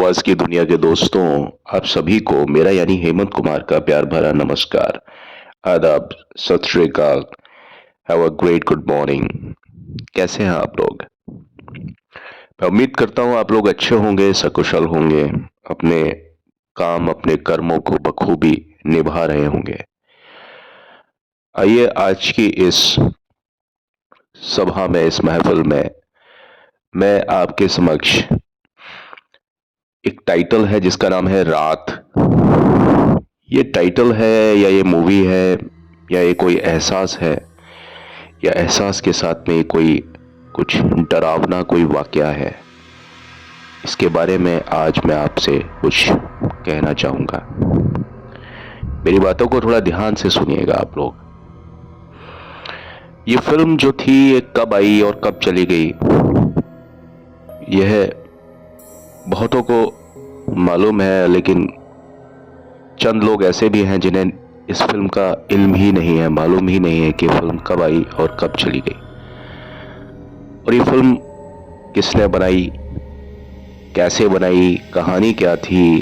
आवाज की दुनिया के दोस्तों, आप सभी को मेरा यानी हेमंत कुमार का प्यार भरा नमस्कार, आदाब, सत श्री अकाल, have a great good morning. कैसे हैं आप लोग? मैं उम्मीद करता हूं आप लोग अच्छे होंगे, सकुशल होंगे, अपने काम, अपने कर्मों को बखूबी निभा रहे होंगे। आइए आज की इस सभा में, इस महफिल में मैं आपके समक्ष एक टाइटल है जिसका नाम है रात। ये टाइटल है या ये मूवी है या ये कोई एहसास है या एहसास के साथ में ये कोई कुछ डरावना कोई वाकया है, इसके बारे में आज मैं आपसे कुछ कहना चाहूंगा। मेरी बातों को थोड़ा ध्यान से सुनिएगा आप लोग। ये फिल्म जो थी ये कब आई और कब चली गई, यह बहुतों को मालूम है, लेकिन चंद लोग ऐसे भी हैं जिन्हें इस फिल्म का इल्म ही नहीं है, मालूम ही नहीं है कि फिल्म कब आई और कब चली गई, और ये फिल्म किसने बनाई, कैसे बनाई, कहानी क्या थी,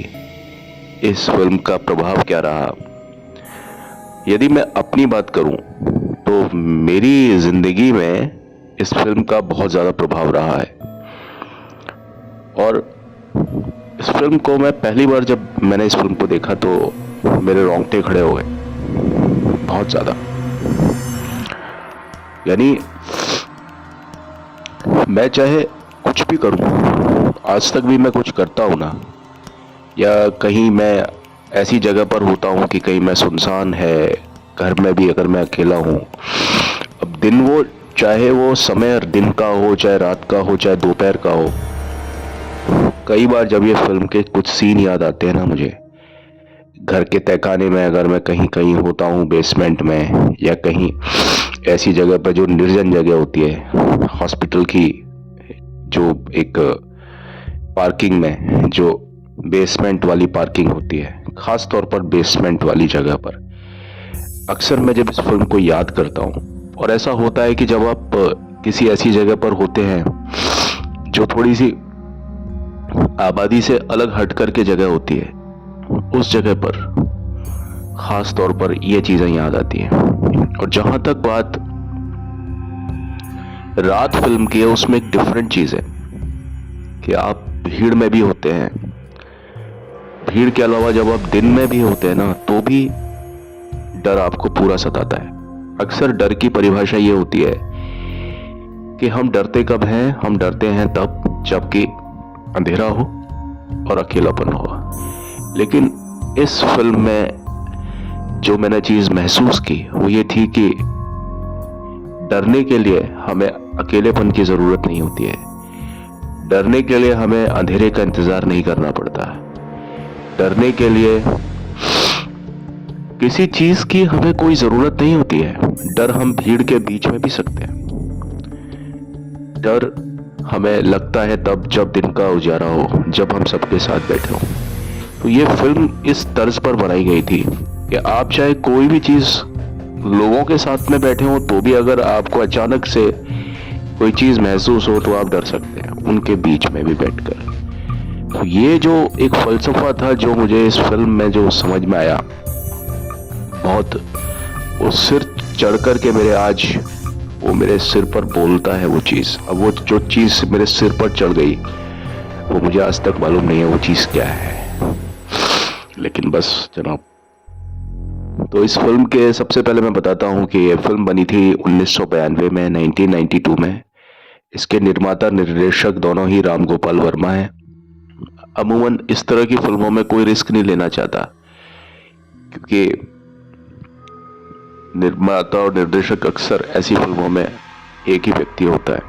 इस फिल्म का प्रभाव क्या रहा। यदि मैं अपनी बात करूं तो मेरी जिंदगी में इस फिल्म का बहुत ज्यादा प्रभाव रहा है। और इस फिल्म को मैं पहली बार जब मैंने इस फिल्म को देखा तो मेरे रोंगटे खड़े हो गए, बहुत ज्यादा। यानी मैं चाहे कुछ भी करूं, आज तक भी मैं कुछ करता हूं ना, या कहीं मैं ऐसी जगह पर होता हूं कि कहीं मैं सुनसान है, घर में भी अगर मैं अकेला हूं, अब दिन वो चाहे वो समय दिन का हो, चाहे रात का हो, चाहे दोपहर का हो, कई बार जब ये फिल्म के कुछ सीन याद आते हैं ना मुझे, घर के तहखाने में अगर मैं कहीं कहीं होता हूँ, बेसमेंट में या कहीं ऐसी जगह पर जो निर्जन जगह होती है, हॉस्पिटल की जो एक पार्किंग में जो बेसमेंट वाली पार्किंग होती है, खास तौर पर बेसमेंट वाली जगह पर अक्सर मैं जब इस फिल्म को याद करता हूँ, और ऐसा होता है कि जब आप किसी ऐसी जगह पर होते हैं जो थोड़ी सी आबादी से अलग हट करके जगह होती है, उस जगह पर खास तौर पर ये चीजें याद आती हैं। और जहां तक बात रात फिल्म की है, उसमें एक डिफरेंट चीज है कि आप भीड़ में भी होते हैं, भीड़ के अलावा जब आप दिन में भी होते हैं ना, तो भी डर आपको पूरा सताता है। अक्सर डर की परिभाषा ये होती है कि हम डरते कब हैं, हम डरते हैं तब जबकि अंधेरा हो और अकेलापन हो। लेकिन इस फिल्म में जो मैंने चीज महसूस की वो ये थी कि डरने के लिए हमें अकेलेपन की जरूरत नहीं होती है, डरने के लिए हमें अंधेरे का इंतजार नहीं करना पड़ता, डरने के लिए किसी चीज की हमें कोई जरूरत नहीं होती है। डर हम भीड़ के बीच में भी सकते हैं। डर हमें लगता है तब जब दिन का उजाला हो, जब हम सबके साथ बैठे हों। तो ये फिल्म इस तर्ज पर बनाई गई थी कि आप चाहे कोई भी चीज लोगों के साथ में बैठे हो तो भी अगर आपको अचानक से कोई चीज महसूस हो तो आप डर सकते हैं, उनके बीच में भी बैठकर। तो ये जो एक फलसफा था जो मुझे इस फिल्म में जो समझ में आया, बहुत वो सिर चढ़ करके मेरे आज वो मेरे सिर पर बोलता है वो चीज। अब वो जो चीज मेरे सिर पर चढ़ गई वो मुझे आज तक मालूम नहीं है वो चीज क्या है, लेकिन बस जनाब। तो इस फिल्म के सबसे पहले मैं बताता हूँ कि ये फिल्म बनी थी 1992 में, 1992 में। इसके निर्माता निर्देशक दोनों ही राम गोपाल वर्मा हैं। अमूमन इस तरह की फिल्मों में कोई रिस्क नहीं लेना चाहता, क्योंकि निर्माता और निर्देशक अक्सर ऐसी फिल्मों में एक ही व्यक्ति होता है।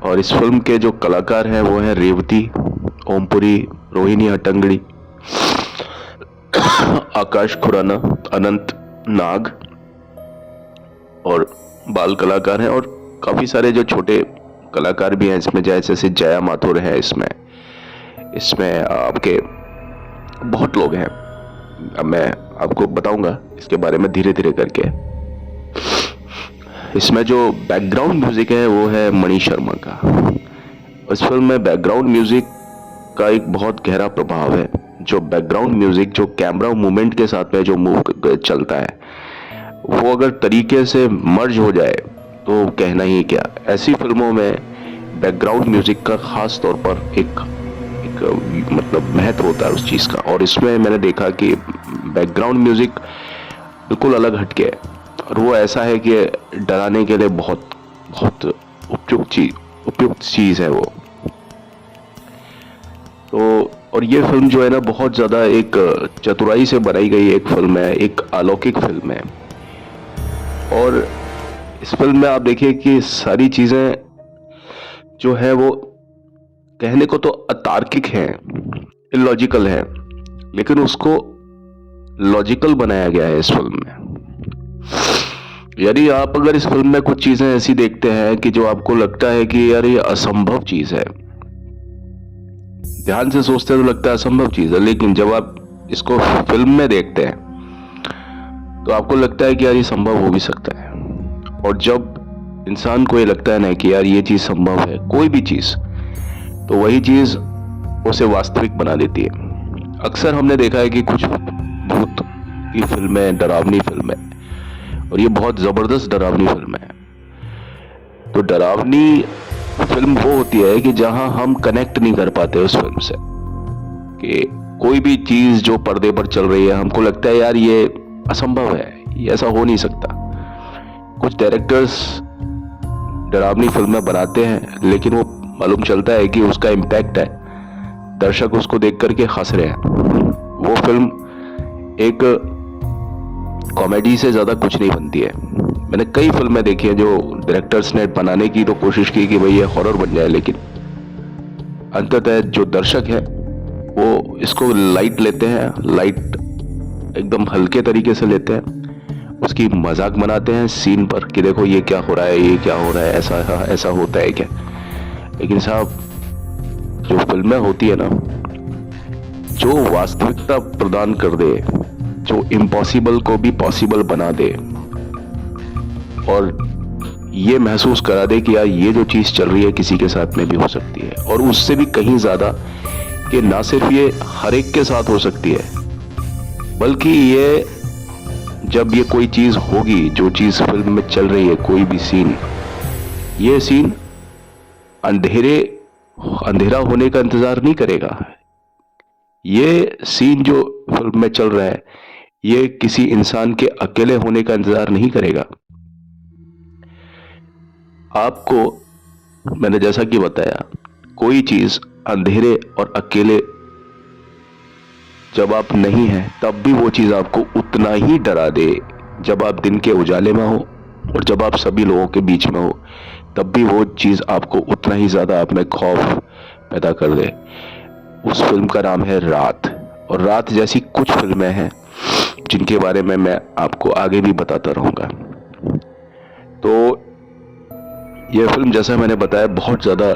और इस फिल्म के जो कलाकार हैं वो हैं रेवती, ओमपुरी, रोहिणी हट्टंगड़ी, आकाश खुराना, अनंत नाग और बाल कलाकार हैं, और काफी सारे जो छोटे कलाकार भी हैं इसमें, जैसे जया माथुर है इसमें आपके बहुत लोग हैं। अब मैं आपको बताऊंगा इसके बारे में धीरे धीरे करके। इसमें जो बैकग्राउंड म्यूजिक है वो है मणि शर्मा का। इस फिल्म में बैकग्राउंड म्यूजिक का एक बहुत गहरा प्रभाव है। जो बैकग्राउंड म्यूजिक, जो कैमरा मूवमेंट के साथ में जो मूव चलता है, वो अगर तरीके से मर्ज हो जाए तो कहना ही क्या। ऐसी फिल्मों में बैकग्राउंड म्यूजिक का खास तौर पर एक मतलब महत्व होता है उस चीज का। और इसमें मैंने देखा कि बैकग्राउंड म्यूजिक बिल्कुल अलग हटके है, और वो ऐसा है कि डराने के लिए बहुत बहुत उपयुक्त चीज है वो। तो और ये फिल्म जो है ना, बहुत ज्यादा एक चतुराई से बनाई गई एक फिल्म है, एक अलौकिक फिल्म है। और इस फिल्म में आप देखिए कि सारी चीजें जो है वो कहने को तो अतार्किक है, इलॉजिकल है, लेकिन उसको लॉजिकल बनाया गया है इस फिल्म में। यानी आप अगर इस फिल्म में कुछ चीजें ऐसी देखते हैं कि जो आपको लगता है कि यार ये असंभव चीज है, ध्यान से सोचते हैं तो लगता है असंभव चीज है, लेकिन जब आप इसको फिल्म में देखते हैं तो आपको लगता है कि यार ये संभव हो भी सकता है। और जब इंसान को ये लगता है ना कि यार ये चीज संभव है, कोई भी चीज, तो वही चीज उसे वास्तविक बना देती है। अक्सर हमने देखा है कि कुछ भूत की फिल्में, डरावनी फिल्में, और ये बहुत जबरदस्त डरावनी फिल्म है। तो डरावनी फिल्म वो होती है कि जहां हम कनेक्ट नहीं कर पाते उस फिल्म से, कि कोई भी चीज जो पर्दे पर चल रही है हमको लगता है यार ये असंभव है, ये ऐसा हो नहीं सकता। कुछ डायरेक्टर्स डरावनी फिल्में बनाते हैं, लेकिन वो मालूम चलता है कि उसका इम्पैक्ट है, दर्शक उसको देख करके हंस रहे हैं। वो फिल्म एक कॉमेडी से ज्यादा कुछ नहीं बनती है। मैंने कई फिल्में देखी है जो डायरेक्टर्स ने बनाने की तो कोशिश की कि भाई ये हॉरर बन जाए, लेकिन अंततः जो दर्शक है वो इसको लाइट लेते हैं, लाइट एकदम हल्के तरीके से लेते हैं, उसकी मजाक बनाते हैं सीन पर कि देखो ये क्या हो रहा है, ये क्या हो रहा है, ऐसा होता है क्या। लेकिन साहब, जो फिल्में होती है ना, जो वास्तविकता प्रदान कर दे, जो इम्पॉसिबल को भी पॉसिबल बना दे, और ये महसूस करा दे कि यार ये जो चीज चल रही है किसी के साथ में भी हो सकती है, और उससे भी कहीं ज्यादा कि ना सिर्फ ये हर एक के साथ हो सकती है, बल्कि ये जब ये कोई चीज होगी, जो चीज फिल्म में चल रही है, कोई भी सीन, ये सीन अंधेरा होने का इंतजार नहीं करेगा। ये सीन जो फिल्म में चल रहा है, ये किसी इंसान के अकेले होने का इंतजार नहीं करेगा। आपको मैंने जैसा कि बताया, कोई चीज अंधेरे और अकेले जब आप नहीं हैं, तब भी वो चीज आपको उतना ही डरा दे। जब आप दिन के उजाले में हो और जब आप सभी लोगों के बीच में हो, तब भी वो चीज आपको उतना ही ज्यादा आप में खौफ पैदा कर दे। उस फिल्म का नाम है रात। और रात जैसी कुछ फिल्में हैं जिनके बारे में मैं आपको आगे भी बताता रहूंगा। तो यह फिल्म, जैसा मैंने बताया, बहुत ज्यादा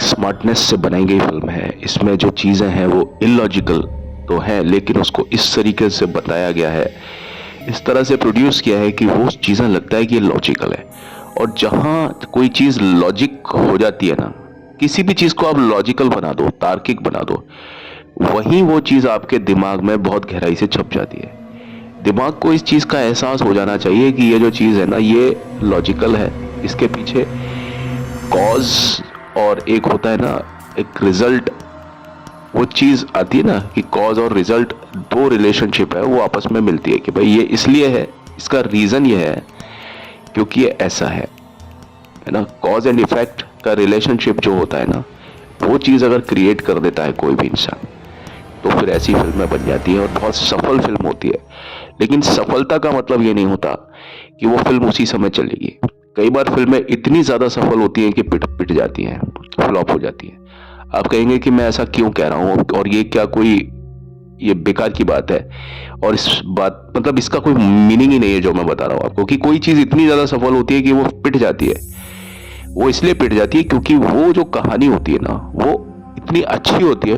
स्मार्टनेस से बनाई गई फिल्म है। इसमें जो चीजें हैं वो इलॉजिकल तो है, लेकिन उसको इस तरीके से बताया गया है, इस तरह से प्रोड्यूस किया है कि वो चीजें लगता है कि ये लॉजिकल है। और जहां कोई चीज लॉजिक हो जाती है ना, किसी भी चीज को आप लॉजिकल बना दो, तार्किक बना दो, वहीं वो चीज आपके दिमाग में बहुत गहराई से छप जाती है। दिमाग को इस चीज का एहसास हो जाना चाहिए कि ये जो चीज है ना, ये लॉजिकल है, इसके पीछे कॉज और एक होता है ना, एक रिजल्ट, वो चीज आती है ना कि कॉज और रिजल्ट, दो रिलेशनशिप है वो आपस में मिलती है कि भाई ये इसलिए है, इसका रीजन ये है क्योंकि ये ऐसा है ना। कॉज एंड इफेक्ट का रिलेशनशिप जो होता है ना, वो चीज अगर क्रिएट कर देता है कोई भी इंसान, तो फिर ऐसी फिल्में बन जाती है और बहुत सफल फिल्म होती है। लेकिन सफलता का मतलब ये नहीं होता कि वो फिल्म उसी समय चलेगी। कई बार फिल्में इतनी ज्यादा सफल होती हैं कि पिट जाती हैं, फ्लॉप हो जाती हैं। आप कहेंगे कि मैं ऐसा क्यों कह रहा हूं, और ये क्या कोई ये बेकार की बात है, और इस बात मतलब इसका कोई मीनिंग ही नहीं है जो मैं बता रहा हूं आपको, कि कोई चीज इतनी ज्यादा सफल होती है कि वो पिट जाती है। वो इसलिए पिट जाती है क्योंकि वो जो कहानी होती है ना, वो इतनी अच्छी होती है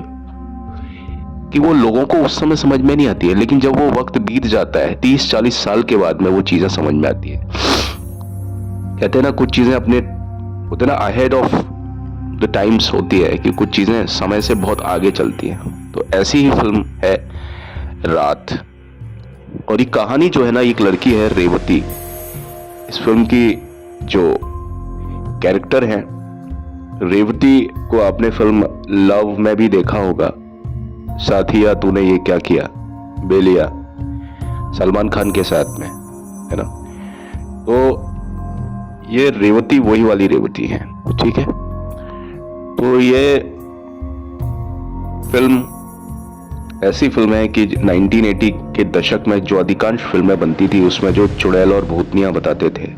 कि वो लोगों को उस समय समझ में नहीं आती है, लेकिन जब वो वक्त बीत जाता है, 30-40 साल के बाद में वो चीजें समझ में आती है। कहते हैं ना, कुछ चीजें अपने होते ना अहेड ऑफ द टाइम्स होती है कि कुछ चीज़ें समय से बहुत आगे चलती हैं। तो ऐसी ही फिल्म है रात। और ये कहानी जो है ना, एक लड़की है रेवती, इस फिल्म की जो कैरेक्टर है रेवती को आपने फिल्म लव में भी देखा होगा, साथिया तूने ये क्या किया, बेलिया, सलमान खान के साथ में, है ना। तो ये रेवती वही वाली रेवती है, ठीक है। तो ये फिल्म ऐसी फिल्म है कि 1980 के दशक में जो अधिकांश फिल्में बनती थी उसमें जो चुड़ैल और भूतनियां बताते थे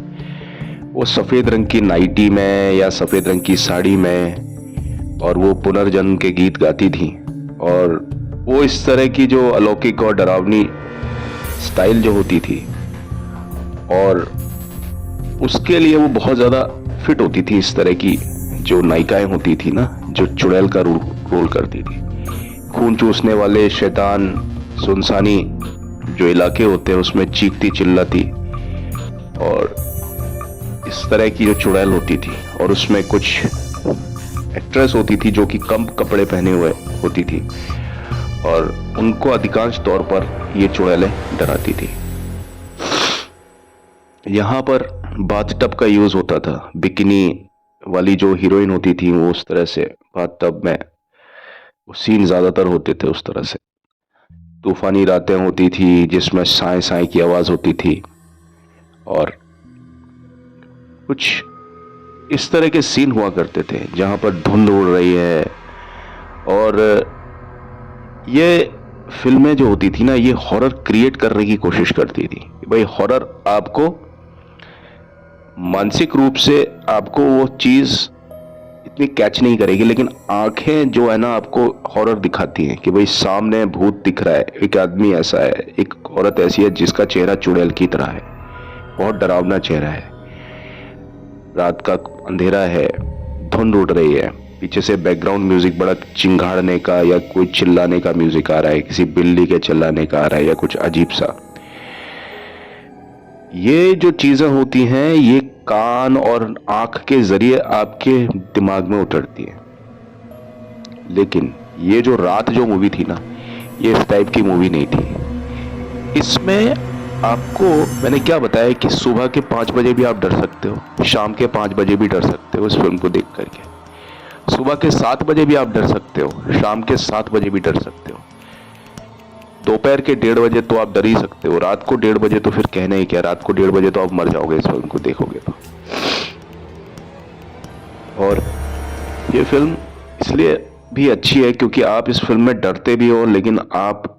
वो सफेद रंग की नाइटी में या सफेद रंग की साड़ी में, और वो पुनर्जन्म के गीत गाती थी। और वो इस तरह की जो अलौकिक और डरावनी स्टाइल जो होती थी, और उसके लिए वो बहुत ज्यादा फिट होती थी। इस तरह की जो नायिकाएं होती थी ना, जो चुड़ैल का रोल करती थी, खून चूसने वाले शैतान सुनसानी जो इलाके होते हैं उसमें चीखती चिल्लाती, और इस तरह की जो चुड़ैल होती थी। और उसमें कुछ एक्ट्रेस होती थी जो कि कम कपड़े पहने हुए होती थी, और उनको अधिकांश तौर पर ये चुड़ैलें डराती थी। यहाँ पर बाथटब का यूज होता था। बिकिनी वाली जो हीरोइन होती थी वो उस तरह से बाथटब में सीन ज्यादातर होते थे उस तरह से। तूफानी रातें होती थी जिसमें साए साए की आवाज होती थी, और कुछ इस तरह के सीन हुआ करते थे जहां पर धुंध उड़ रही है। और ये फिल्में जो होती थी ना, ये हॉरर क्रिएट करने की कोशिश करती थी। भाई हॉरर आपको मानसिक रूप से आपको वो चीज इतनी कैच नहीं करेगी, लेकिन आंखें जो है ना आपको हॉरर दिखाती हैं कि भाई सामने भूत दिख रहा है, एक आदमी ऐसा है, एक औरत ऐसी है जिसका चेहरा चुड़ैल की तरह है, बहुत डरावना चेहरा है, रात का अंधेरा है, धुंध उड़ रही है, पीछे से बैकग्राउंड म्यूजिक बड़ा चिंगाड़ने का या कोई चिल्लाने का म्यूजिक आ रहा है, किसी बिल्ली के चिल्लाने का आ रहा है या कुछ अजीब सा। ये जो चीजें होती हैं ये कान और आंख के जरिए आपके दिमाग में उतरती है। लेकिन ये जो रात जो मूवी थी ना, ये इस टाइप की मूवी नहीं थी। इसमें आपको मैंने क्या बताया कि सुबह के 5 बजे भी आप डर सकते हो, शाम के 5 बजे भी डर सकते हो इस फिल्म को देख करके। सुबह के 7 बजे भी आप डर सकते हो, शाम के 7 बजे भी डर सकते हो, दोपहर के 1:30 बजे तो आप डर ही सकते हो, रात को 1:30 बजे तो फिर कहना ही क्या, रात को 1:30 बजे तो आप मर जाओगे इस फिल्म को देखोगे तो। और ये फिल्म इसलिए भी अच्छी है क्योंकि आप इस फिल्म में डरते भी हो, लेकिन आप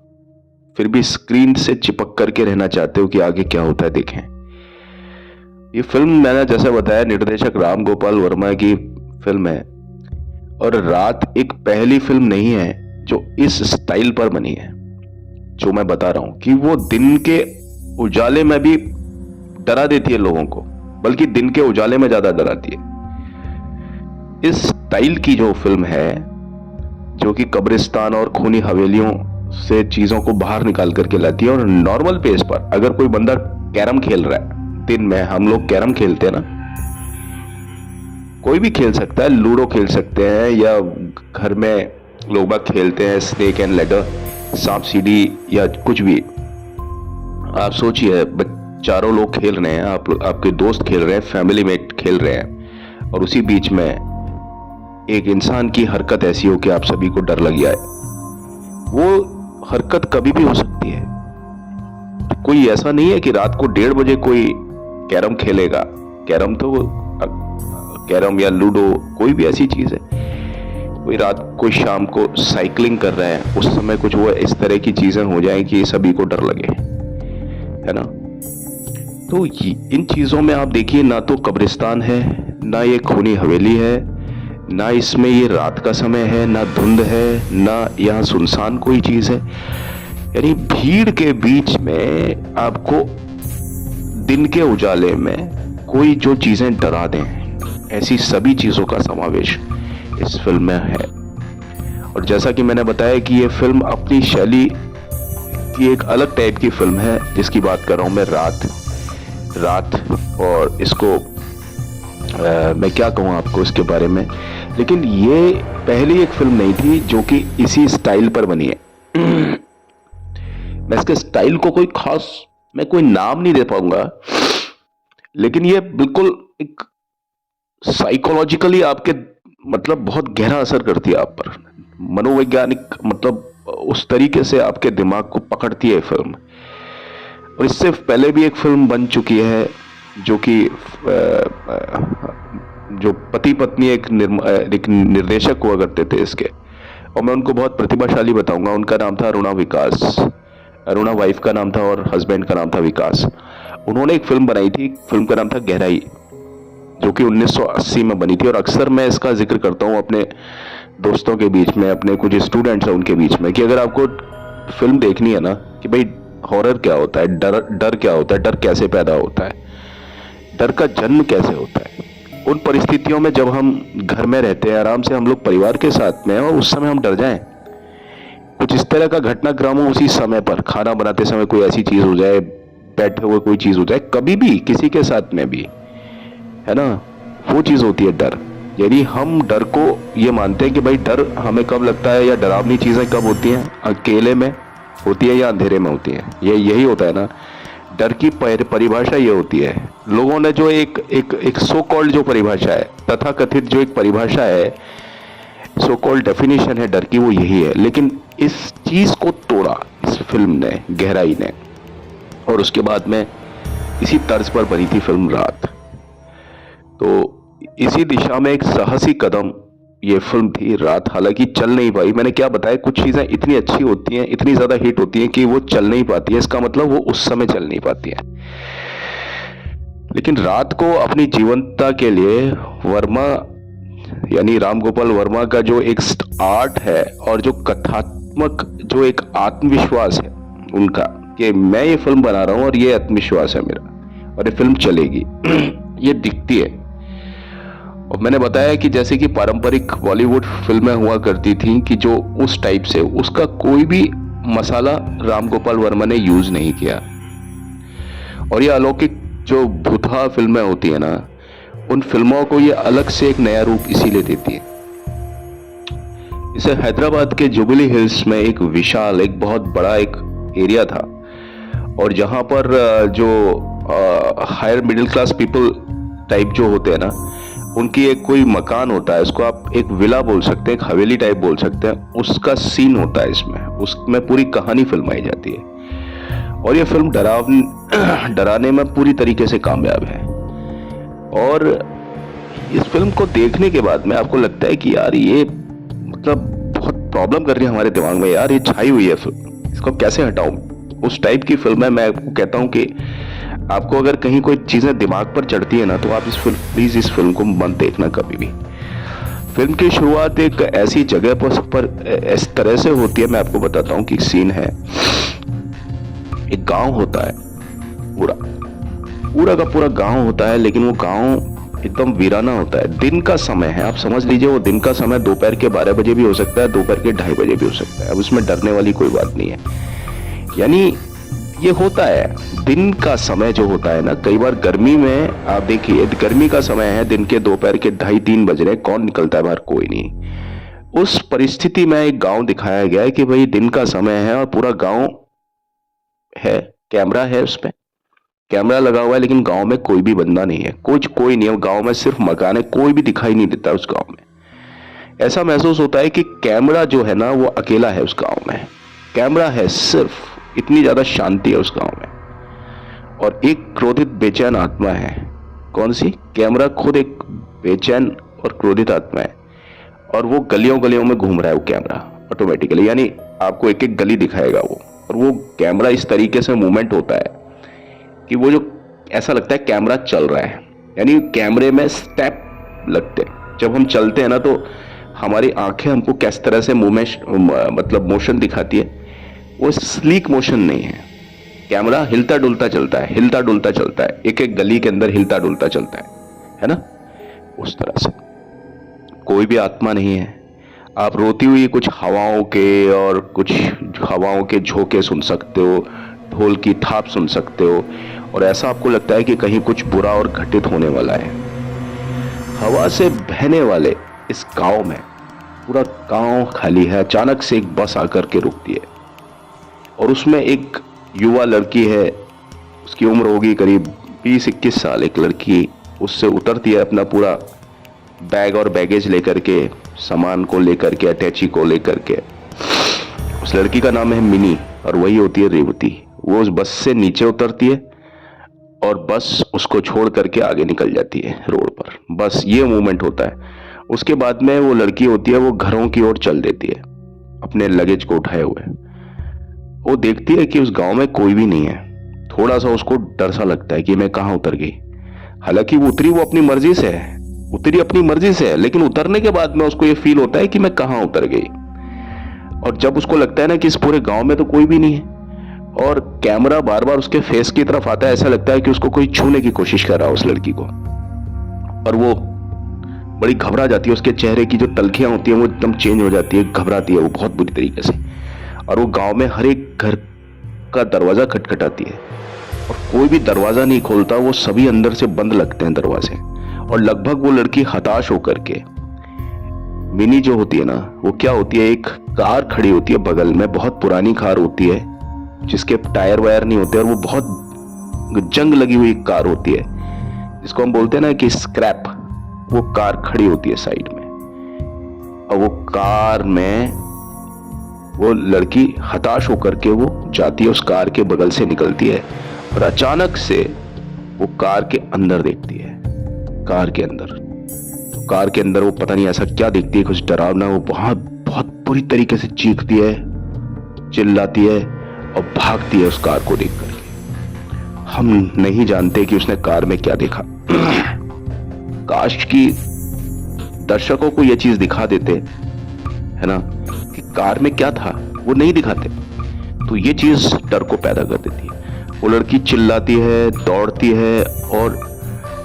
फिर भी स्क्रीन से चिपक करके रहना चाहते हो कि आगे क्या होता है देखें। ये फिल्म मैंने जैसे बताया निर्देशक राम गोपाल वर्मा की फिल्म है, और रात एक पहली फिल्म नहीं है जो इस स्टाइल पर बनी है। जो मैं बता रहा हूं कि वो दिन के उजाले में भी डरा देती है लोगों को, बल्कि दिन के उजाले में ज्यादा डराती है। इस स्टाइल की जो फिल्म है, जो कि कब्रिस्तान और खूनी हवेलियों से चीजों को बाहर निकाल करके लाती है, और नॉर्मल पेज पर अगर कोई बंदा कैरम खेल रहा है, दिन में हम लोग कैरम खेलते हैं ना, कोई भी खेल सकता है, लूडो खेल सकते हैं, या घर में लोग बाग खेलते हैं स्नेक एंड लैडर, सांप सीढ़ी या कुछ भी। आप सोचिए चारों लोग खेल रहे हैं, आपके दोस्त खेल रहे हैं, फैमिली मेट खेल रहे हैं, और उसी बीच में एक इंसान की हरकत ऐसी हो कि आप सभी को डर लग जाए। वो हरकत कभी भी हो सकती है। कोई ऐसा नहीं है कि रात को 1:30 बजे कोई कैरम खेलेगा। कैरम या लूडो कोई भी ऐसी चीज है, कोई रात कोई शाम को साइकिलिंग कर रहे हैं, उस समय कुछ वो इस तरह की चीजें हो जाएं कि सभी को डर लगे, है ना। तो इन चीजों में आप देखिए, ना तो कब्रिस्तान है, ना ये खूनी हवेली है, ना इसमें ये रात का समय है, ना धुंध है, ना यहाँ सुनसान कोई चीज है। यानी भीड़ के बीच में आपको दिन के उजाले में कोई जो चीजें डरा दें, ऐसी सभी चीजों का समावेश इस फिल्म में है। और जैसा कि मैंने बताया कि ये फिल्म अपनी शैली की एक अलग टाइप की फिल्म है, जिसकी बात कर रहा हूं मैं, रात। और इसको मैं क्या कहूँ आपको इसके बारे में, लेकिन ये पहली एक फिल्म नहीं थी जो कि इसी स्टाइल पर बनी है। मैं इसके स्टाइल को कोई खास मैं कोई नाम नहीं दे पाऊंगा, लेकिन ये बिल्कुल एक साइकोलॉजिकली आपके मतलब बहुत गहरा असर करती है आप पर, मनोवैज्ञानिक मतलब उस तरीके से आपके दिमाग को पकड़ती है फिल्म। और इससे पहले भी एक फिल्म बन चुकी है जो कि जो पति पत्नी एक निर्देशक हुआ करते थे इसके, और मैं उनको बहुत प्रतिभाशाली बताऊंगा। उनका नाम था अरुणा विकास। अरुणा वाइफ का नाम था और हस्बैंड का नाम था विकास। उन्होंने एक फिल्म बनाई थी, फिल्म का नाम था गहराई, जो कि 1980 में बनी थी। और अक्सर मैं इसका जिक्र करता हूँ अपने दोस्तों के बीच में, अपने कुछ स्टूडेंट्स हैं उनके बीच में, कि अगर आपको फिल्म देखनी है ना कि भाई हॉरर क्या होता है, डर क्या होता है, डर कैसे पैदा होता है, डर का जन्म कैसे होता है, उन परिस्थितियों में जब हम घर में रहते हैं आराम से हम लोग परिवार के साथ में और उस समय हम डर जाएं, कुछ इस तरह का घटनाक्रम हो उसी समय पर, खाना बनाते समय कोई ऐसी चीज हो जाए, बैठे हुए कोई चीज हो जाए, कभी भी किसी के साथ में भी, है ना, वो चीज होती है डर। यानी हम डर को ये मानते हैं कि भाई डर हमें कब लगता है या डरावनी चीजें कब होती हैं, अकेले में होती है या अंधेरे में होती है, ये यही होता है ना। डर की परिभाषा ये होती है, लोगों ने जो एक सो कॉल्ड जो परिभाषा है, तथाकथित जो एक परिभाषा है, सो कॉल्ड डेफिनेशन है डर की, वो यही है। लेकिन इस चीज को तोड़ा इस फिल्म ने, गहराई ने, और उसके बाद में इसी तर्ज पर बनी थी फिल्म रात। तो इसी दिशा में एक साहसी कदम ये फिल्म थी रात। हालांकि चल नहीं पाई, मैंने क्या बताया, कुछ चीजें इतनी अच्छी होती हैं, इतनी ज्यादा हिट होती हैं कि वो चल नहीं पाती है, इसका मतलब वो उस समय चल नहीं पाती है। लेकिन रात को अपनी जीवंतता के लिए वर्मा यानी राम गोपाल वर्मा का जो एक आर्ट है और जो कथात्मक जो एक आत्मविश्वास है उनका, कि मैं ये फिल्म बना रहा हूं और ये आत्मविश्वास है मेरा और ये फिल्म चलेगी, ये दिखती है। और मैंने बताया कि जैसे कि पारंपरिक बॉलीवुड फिल्में हुआ करती थी कि जो उस टाइप से, उसका कोई भी मसाला राम गोपाल वर्मा ने यूज नहीं किया। और ये अलौकिक जो भूतहा फिल्में होती है ना, उन फिल्मों को ये अलग से एक नया रूप इसीलिए देती है। इसे हैदराबाद के जुबली हिल्स में एक विशाल, एक बहुत बड़ा एक एरिया था, और जहां पर जो higher middle class people type जो होते हैं ना, उनकी एक कोई मकान होता है, उसको आप एक विला बोल सकते हैं, एक हवेली टाइप बोल सकते हैं, उसका सीन होता है इसमें, उसमें पूरी कहानी फिल्माई जाती है। और ये फिल्म डराने में पूरी तरीके से कामयाब है। और इस फिल्म को देखने के बाद में आपको लगता है कि यार ये मतलब बहुत प्रॉब्लम कर रही है हमारे दिमाग में, यार ये छाई हुई है फिल्म, इसको कैसे हटाऊं। उस टाइप की फिल्म है। मैं आपको कहता हूं कि आपको अगर कहीं कोई चीजें दिमाग पर चढ़ती है ना, तो आप प्लीज इस फिल्म को मत देखना कभी भी। फिल्म की शुरुआत एक ऐसी जगह पर इस तरह से होती है, मैं आपको बताता हूँ कि सीन है, एक गांव होता है, पूरा का पूरा गांव होता है, लेकिन वो गांव एकदम वीराना होता है। दिन का समय है, आप समझ लीजिए वो दिन का समय दोपहर के 12 बजे भी हो सकता है, दोपहर के 2:30 बजे भी हो सकता है। अब उसमें डरने वाली कोई बात नहीं है। यानी ये होता है दिन का समय जो होता है ना, कई बार गर्मी में आप देखिए, गर्मी का समय है, दिन के दोपहर के 2:30-3 बज रहे, कौन निकलता है बाहर, कोई नहीं। उस परिस्थिति में एक गांव दिखाया गया है कि भाई दिन का समय है और पूरा गांव है, कैमरा है, उसमें कैमरा लगा हुआ है, लेकिन गांव में कोई भी बंदा नहीं है, कोई नहीं है गांव में, सिर्फ मकान है, कोई भी दिखाई नहीं देता उस गांव में। ऐसा महसूस होता है कि कैमरा जो है ना वो अकेला है उस गांव में, कैमरा है सिर्फ, इतनी ज्यादा शांति है उस गांव में। और एक क्रोधित बेचैन आत्मा है, कौन सी, कैमरा खुद एक बेचैन और क्रोधित आत्मा है, और वो गलियों गलियों में घूम रहा है वो कैमरा ऑटोमेटिकली। यानी आपको एक एक गली दिखाएगा वो, और वो कैमरा इस तरीके से मूवमेंट होता है कि वो जो ऐसा लगता है कैमरा चल रहा है। यानी कैमरे में स्टेप लगते हैं, जब हम चलते हैं ना तो हमारी आंखें हमको किस तरह से मूवमेंट मतलब मोशन दिखाती है, वो स्लीक मोशन नहीं है, कैमरा हिलता डुलता चलता है, हिलता डुलता चलता है, एक एक गली के अंदर हिलता डुलता चलता है ना, उस तरह से। कोई भी आत्मा नहीं है। आप रोती हुई कुछ हवाओं के और कुछ हवाओं के झोंके सुन सकते हो, ढोल की थाप सुन सकते हो, और ऐसा आपको लगता है कि कहीं कुछ बुरा और घटित होने वाला है। हवा से बहने वाले इस गांव में पूरा गांव खाली है। अचानक से एक बस आकर के रुकती है और उसमें एक युवा लड़की है, उसकी उम्र होगी करीब 20-21 साल। एक लड़की उससे उतरती है अपना पूरा बैग और बैगेज लेकर के, सामान को लेकर के, अटैची को लेकर के। उस लड़की का नाम है मिनी और वही होती है रेवती। वो उस बस से नीचे उतरती है और बस उसको छोड़ करके आगे निकल जाती है रोड पर। बस ये मूवमेंट होता है। उसके बाद में वो लड़की होती है, वो घरों की ओर चल देती है अपने लगेज को उठाए हुए। वो देखती है कि उस गांव में कोई भी नहीं है। थोड़ा सा उसको डर सा लगता है कि मैं कहाँ उतर गई। हालांकि वो उतरी, वो अपनी मर्जी से है, उतरी अपनी मर्जी से है, लेकिन उतरने के बाद में उसको ये फील होता है कि मैं कहाँ उतर गई। और जब उसको लगता है ना कि इस पूरे गांव में तो कोई भी नहीं है और कैमरा बार बार उसके फेस की तरफ आता है, ऐसा लगता है कि उसको कोई छूने की कोशिश कर रहा है उस लड़की को। और वो बड़ी घबरा जाती है, उसके चेहरे की जो तलखियां होती हैं वो एकदम चेंज हो जाती है, घबराती है वो बहुत बुरी तरीके से। और वो गांव में हर एक घर का दरवाजा खटखटाती है और कोई भी दरवाजा नहीं खोलता, वो सभी अंदर से बंद लगते हैं दरवाजे। और लगभग वो लड़की हताश होकर के, मिनी जो होती है ना, वो क्या होती है, एक कार खड़ी होती है बगल में, बहुत पुरानी कार होती है जिसके टायर वायर नहीं होते और वो बहुत जंग लगी हुई कार होती है, जिसको हम बोलते हैं ना कि स्क्रैप। वो कार खड़ी होती है साइड में और वो कार में वो लड़की हताश होकर के वो जाती है, उस कार के बगल से निकलती है और अचानक से वो कार के अंदर देखती है। कार के अंदर, तो कार के अंदर वो पता नहीं ऐसा क्या देखती है, कुछ डरावना। वो बहुत बहुत बुरी तरीके से चीखती है, चिल्लाती है और भागती है उस कार को देख करके। हम नहीं जानते कि उसने कार में क्या देखा। काश कि दर्शकों को यह चीज दिखा देते, है ना, कि कार में क्या था, वो नहीं दिखाते तो ये चीज डर को पैदा कर देती है। वो लड़की चिल्लाती है, दौड़ती है और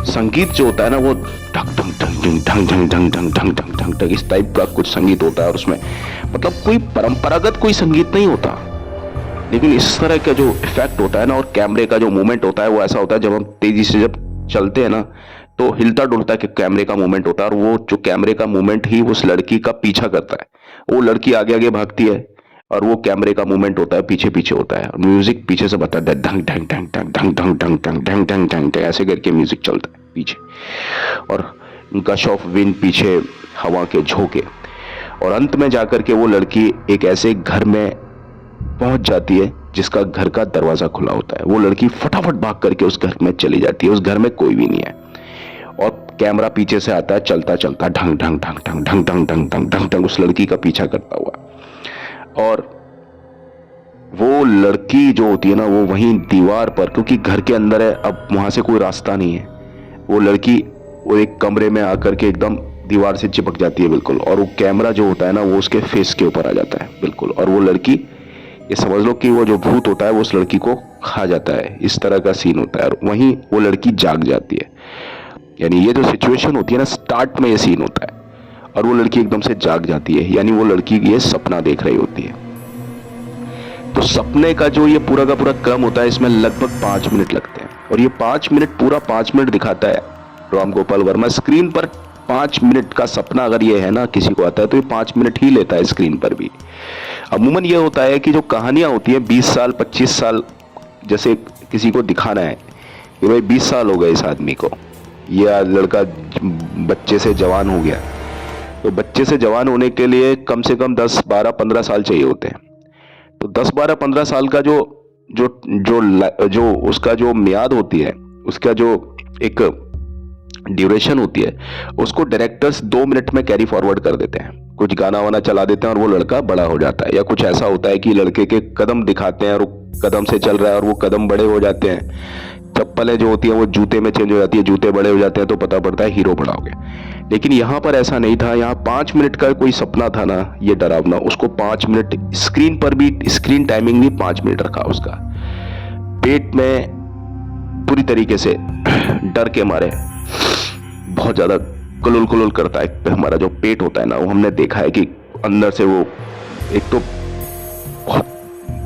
संगीत जो होता है ना, वो ढंग ढंग ढंग ढंग ढंग ढंग ढंग ढंग ढंग ढंग ढंग इस टाइप का कुछ संगीत होता है। और उसमें मतलब कोई परंपरागत कोई संगीत नहीं होता, लेकिन इस तरह का जो इफेक्ट होता है ना, और कैमरे का जो मूवमेंट होता है वो ऐसा होता है, जब हम तेजी से जब चलते हैं ना तो हिलता डुलता के कैमरे का मूवमेंट होता है। और वो जो कैमरे का मूवमेंट ही उस लड़की का पीछा करता है। वो लड़की आगे आगे भागती है और वो कैमरे का मूवमेंट होता है पीछे पीछे होता है, और म्यूजिक पीछे से बताता है, ढंग ढंग ढंग ढंग ढंग ढंग ढंग ढंग ढंग ढंग ढंग ऐसे करके म्यूजिक चलता है पीछे, और गश ऑफ विंड पीछे, हवा के झोंके। और अंत में जाकर के वो लड़की एक ऐसे घर में पहुंच जाती है जिसका घर का दरवाजा खुला होता है। वो लड़की फटाफट भाग करके उस घर में चली जाती है। उस घर में कोई भी नहीं है और कैमरा पीछे से आता है चलता चलता, ढंग ढंग ढंग ढंग ढंग ढंग ढंग ढंग ढंग ढंग उस लड़की का पीछा करता हुआ। और वो लड़की जो होती है ना, वो वहीं दीवार पर, क्योंकि घर के अंदर है, अब वहां से कोई रास्ता नहीं है, वो लड़की वो एक कमरे में आकर के एकदम दीवार से चिपक जाती है बिल्कुल। और वो कैमरा जो होता है ना, वो उसके फेस के ऊपर आ जाता है बिल्कुल। और वो लड़की, ये समझ लो कि वो जो भूत होता है वो उस लड़की को खा जाता है। इस तरह का सीन होता है और वहीं वो लड़की जाग जाती है। यानी ये जो सिचुएशन होती है ना, स्टार्ट में ये सीन होता है और वो लड़की एकदम से जाग जाती है, यानी वो लड़की ये सपना देख रही होती है। तो सपने का जो ये पूरा का पूरा क्रम होता है, इसमें लगभग 5 मिनट लगते हैं और ये 5 मिनट, पूरा 5 मिनट दिखाता है राम गोपाल वर्मा। स्क्रीन पर 5 मिनट का सपना अगर ये है ना, किसी को आता है तो ये 5 मिनट ही लेता है स्क्रीन पर भी। अमूमन ये होता है कि जो कहानियां होती हैं 20 साल 25 साल, जैसे किसी को दिखाना है कि भाई 20 साल हो गए इस आदमी को, या लड़का बच्चे से जवान हो गया, तो बच्चे से जवान होने के लिए कम से कम 10 12 15 साल चाहिए होते हैं। तो 10 12 15 साल का जो जो जो जो उसका जो मियाद होती है, उसका जो एक ड्यूरेशन होती है, उसको डायरेक्टर्स 2 मिनट में कैरी फॉरवर्ड कर देते हैं। कुछ गाना वाना चला देते हैं और वो लड़का बड़ा हो जाता है, या कुछ ऐसा होता है कि लड़के के कदम दिखाते हैं और वो कदम से चल रहा है और वो कदम बड़े हो जाते हैं। चप्पलें जो होती हैं वो जूते में चेंज हो जाती है, जूते बड़े हो जाते हैं तो पता पड़ता है हीरो बड़ा हो गया। लेकिन यहाँ पर ऐसा नहीं था। यहाँ 5 मिनट का कोई सपना था ना, ये डरावना, उसको 5 मिनट स्क्रीन पर भी, स्क्रीन टाइमिंग भी 5 मिनट रखा उसका। पेट में पूरी तरीके से डर के मारे बहुत ज्यादा कुलुल कुलुल करता है। हमारा जो पेट होता है ना, वो हमने देखा है कि अंदर से वो एक तो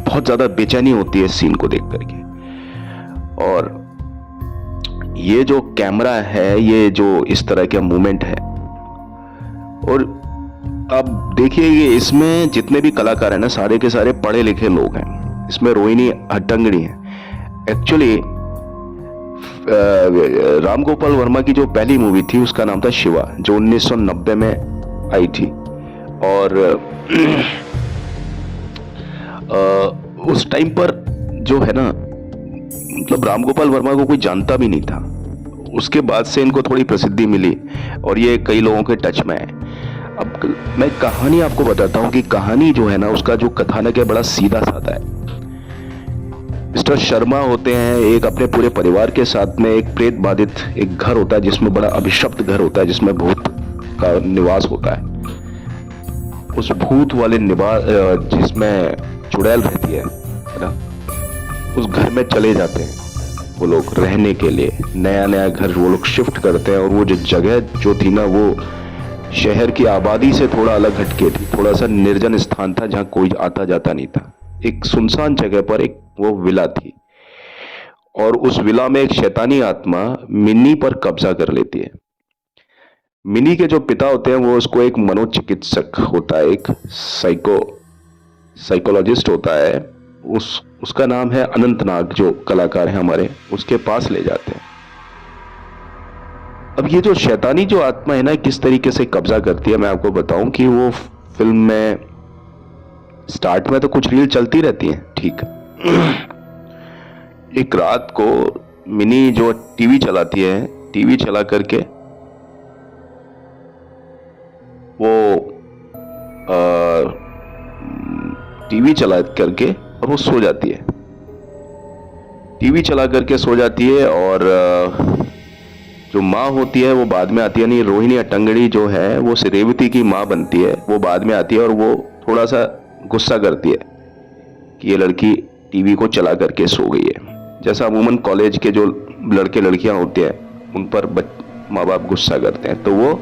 बहुत ज्यादा बेचैनी होती है इस सीन को देख करके। और ये जो कैमरा है, ये जो इस तरह का मूवमेंट है, और आप देखिए कि इसमें जितने भी कलाकार हैं ना, सारे के सारे पढ़े लिखे लोग हैं। इसमें रोहिणी हट्टंगड़ी है। एक्चुअली राम गोपाल वर्मा की जो पहली मूवी थी उसका नाम था शिवा, जो 1990 में आई थी। और उस टाइम पर जो है ना, मतलब राम गोपाल वर्मा को कोई जानता भी नहीं था। उसके बाद से इनको थोड़ी प्रसिद्धि मिली और ये कई लोगों के टच में है। अब मैं कहानी आपको बताता हूँ कि कहानी जो है ना, उसका जो कथानक है बड़ा सीधा साधा है। मिस्टर शर्मा होते हैं, एक अपने पूरे परिवार के साथ में एक प्रेत बाधित एक घर होता है, जिसमें बड़ा अभिशप्त घर होता है, जिसमें भूत का निवास होता है। उस भूत वाले निवास जिसमें चुड़ैल रहती है ना, उस घर में चले जाते हैं वो लोग रहने के लिए। नया नया घर वो लोग शिफ्ट करते हैं। और वो जो जगह जो थी ना, वो शहर की आबादी से थोड़ा अलग हटके थी। थोड़ा सा निर्जन स्थान था जहां कोई आता जाता नहीं था। एक सुनसान जगह पर एक वो विला थी, और उस विला में एक शैतानी आत्मा मिन्नी पर कब्जा कर लेती है। मिनी के जो पिता होते हैं वो उसको एक मनोचिकित्सक होता है, एक साइकोलॉजिस्ट होता है, उसका नाम है अनंतनाग, जो कलाकार है हमारे, उसके पास ले जाते हैं। अब ये जो शैतानी जो आत्मा है ना, किस तरीके से कब्जा करती है, मैं आपको बताऊं कि वो फिल्म में स्टार्ट में तो कुछ रील चलती रहती है, ठीक। एक रात को मिनी जो टीवी चलाती है, टीवी चला करके वो टीवी चला करके और वो सो जाती है। टीवी चला करके सो जाती है। और जो माँ होती है वो बाद में आती है, यानी रोहिणी हट्टंगड़ी जो है वो रेवती की माँ बनती है, वो बाद में आती है। और वो थोड़ा सा गुस्सा करती है कि ये लड़की टीवी को चला करके सो गई है। जैसा अमूमन कॉलेज के जो लड़के लड़कियां होते हैं उन पर माँ बाप गुस्सा करते हैं, तो वो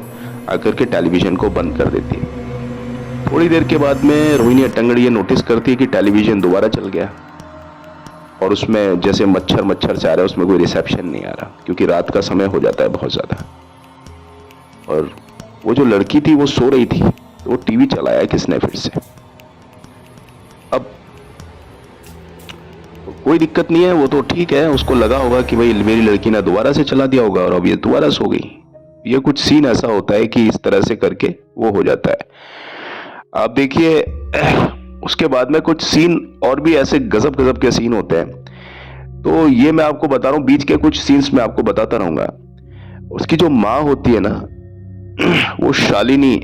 आकर के टेलीविजन को बंद कर देती है। थोड़ी देर के बाद में रोहिणी हट्टंगड़ी ये नोटिस करती है कि टेलीविजन दोबारा चल गया, और उसमें जैसे मच्छर मच्छर से आ रहा है, उसमें कोई रिसेप्शन नहीं आ रहा, क्योंकि रात का समय हो जाता है बहुत ज्यादा। और वो जो लड़की थी वो सो रही थी, तो वो टीवी चलाया किसने फिर से। अब कोई दिक्कत नहीं है, वो तो ठीक है, उसको लगा होगा कि भाई मेरी लड़की ने दोबारा से चला दिया होगा और अब ये दोबारा सो गई। ये कुछ सीन ऐसा होता है कि इस तरह से करके वो हो जाता है। आप देखिए उसके बाद में कुछ सीन और भी ऐसे गजब गजब के सीन होते हैं, तो ये मैं आपको बता रहा हूँ। बीच के कुछ सीन्स मैं आपको बताता रहूंगा। उसकी जो माँ होती है ना, वो शालिनी,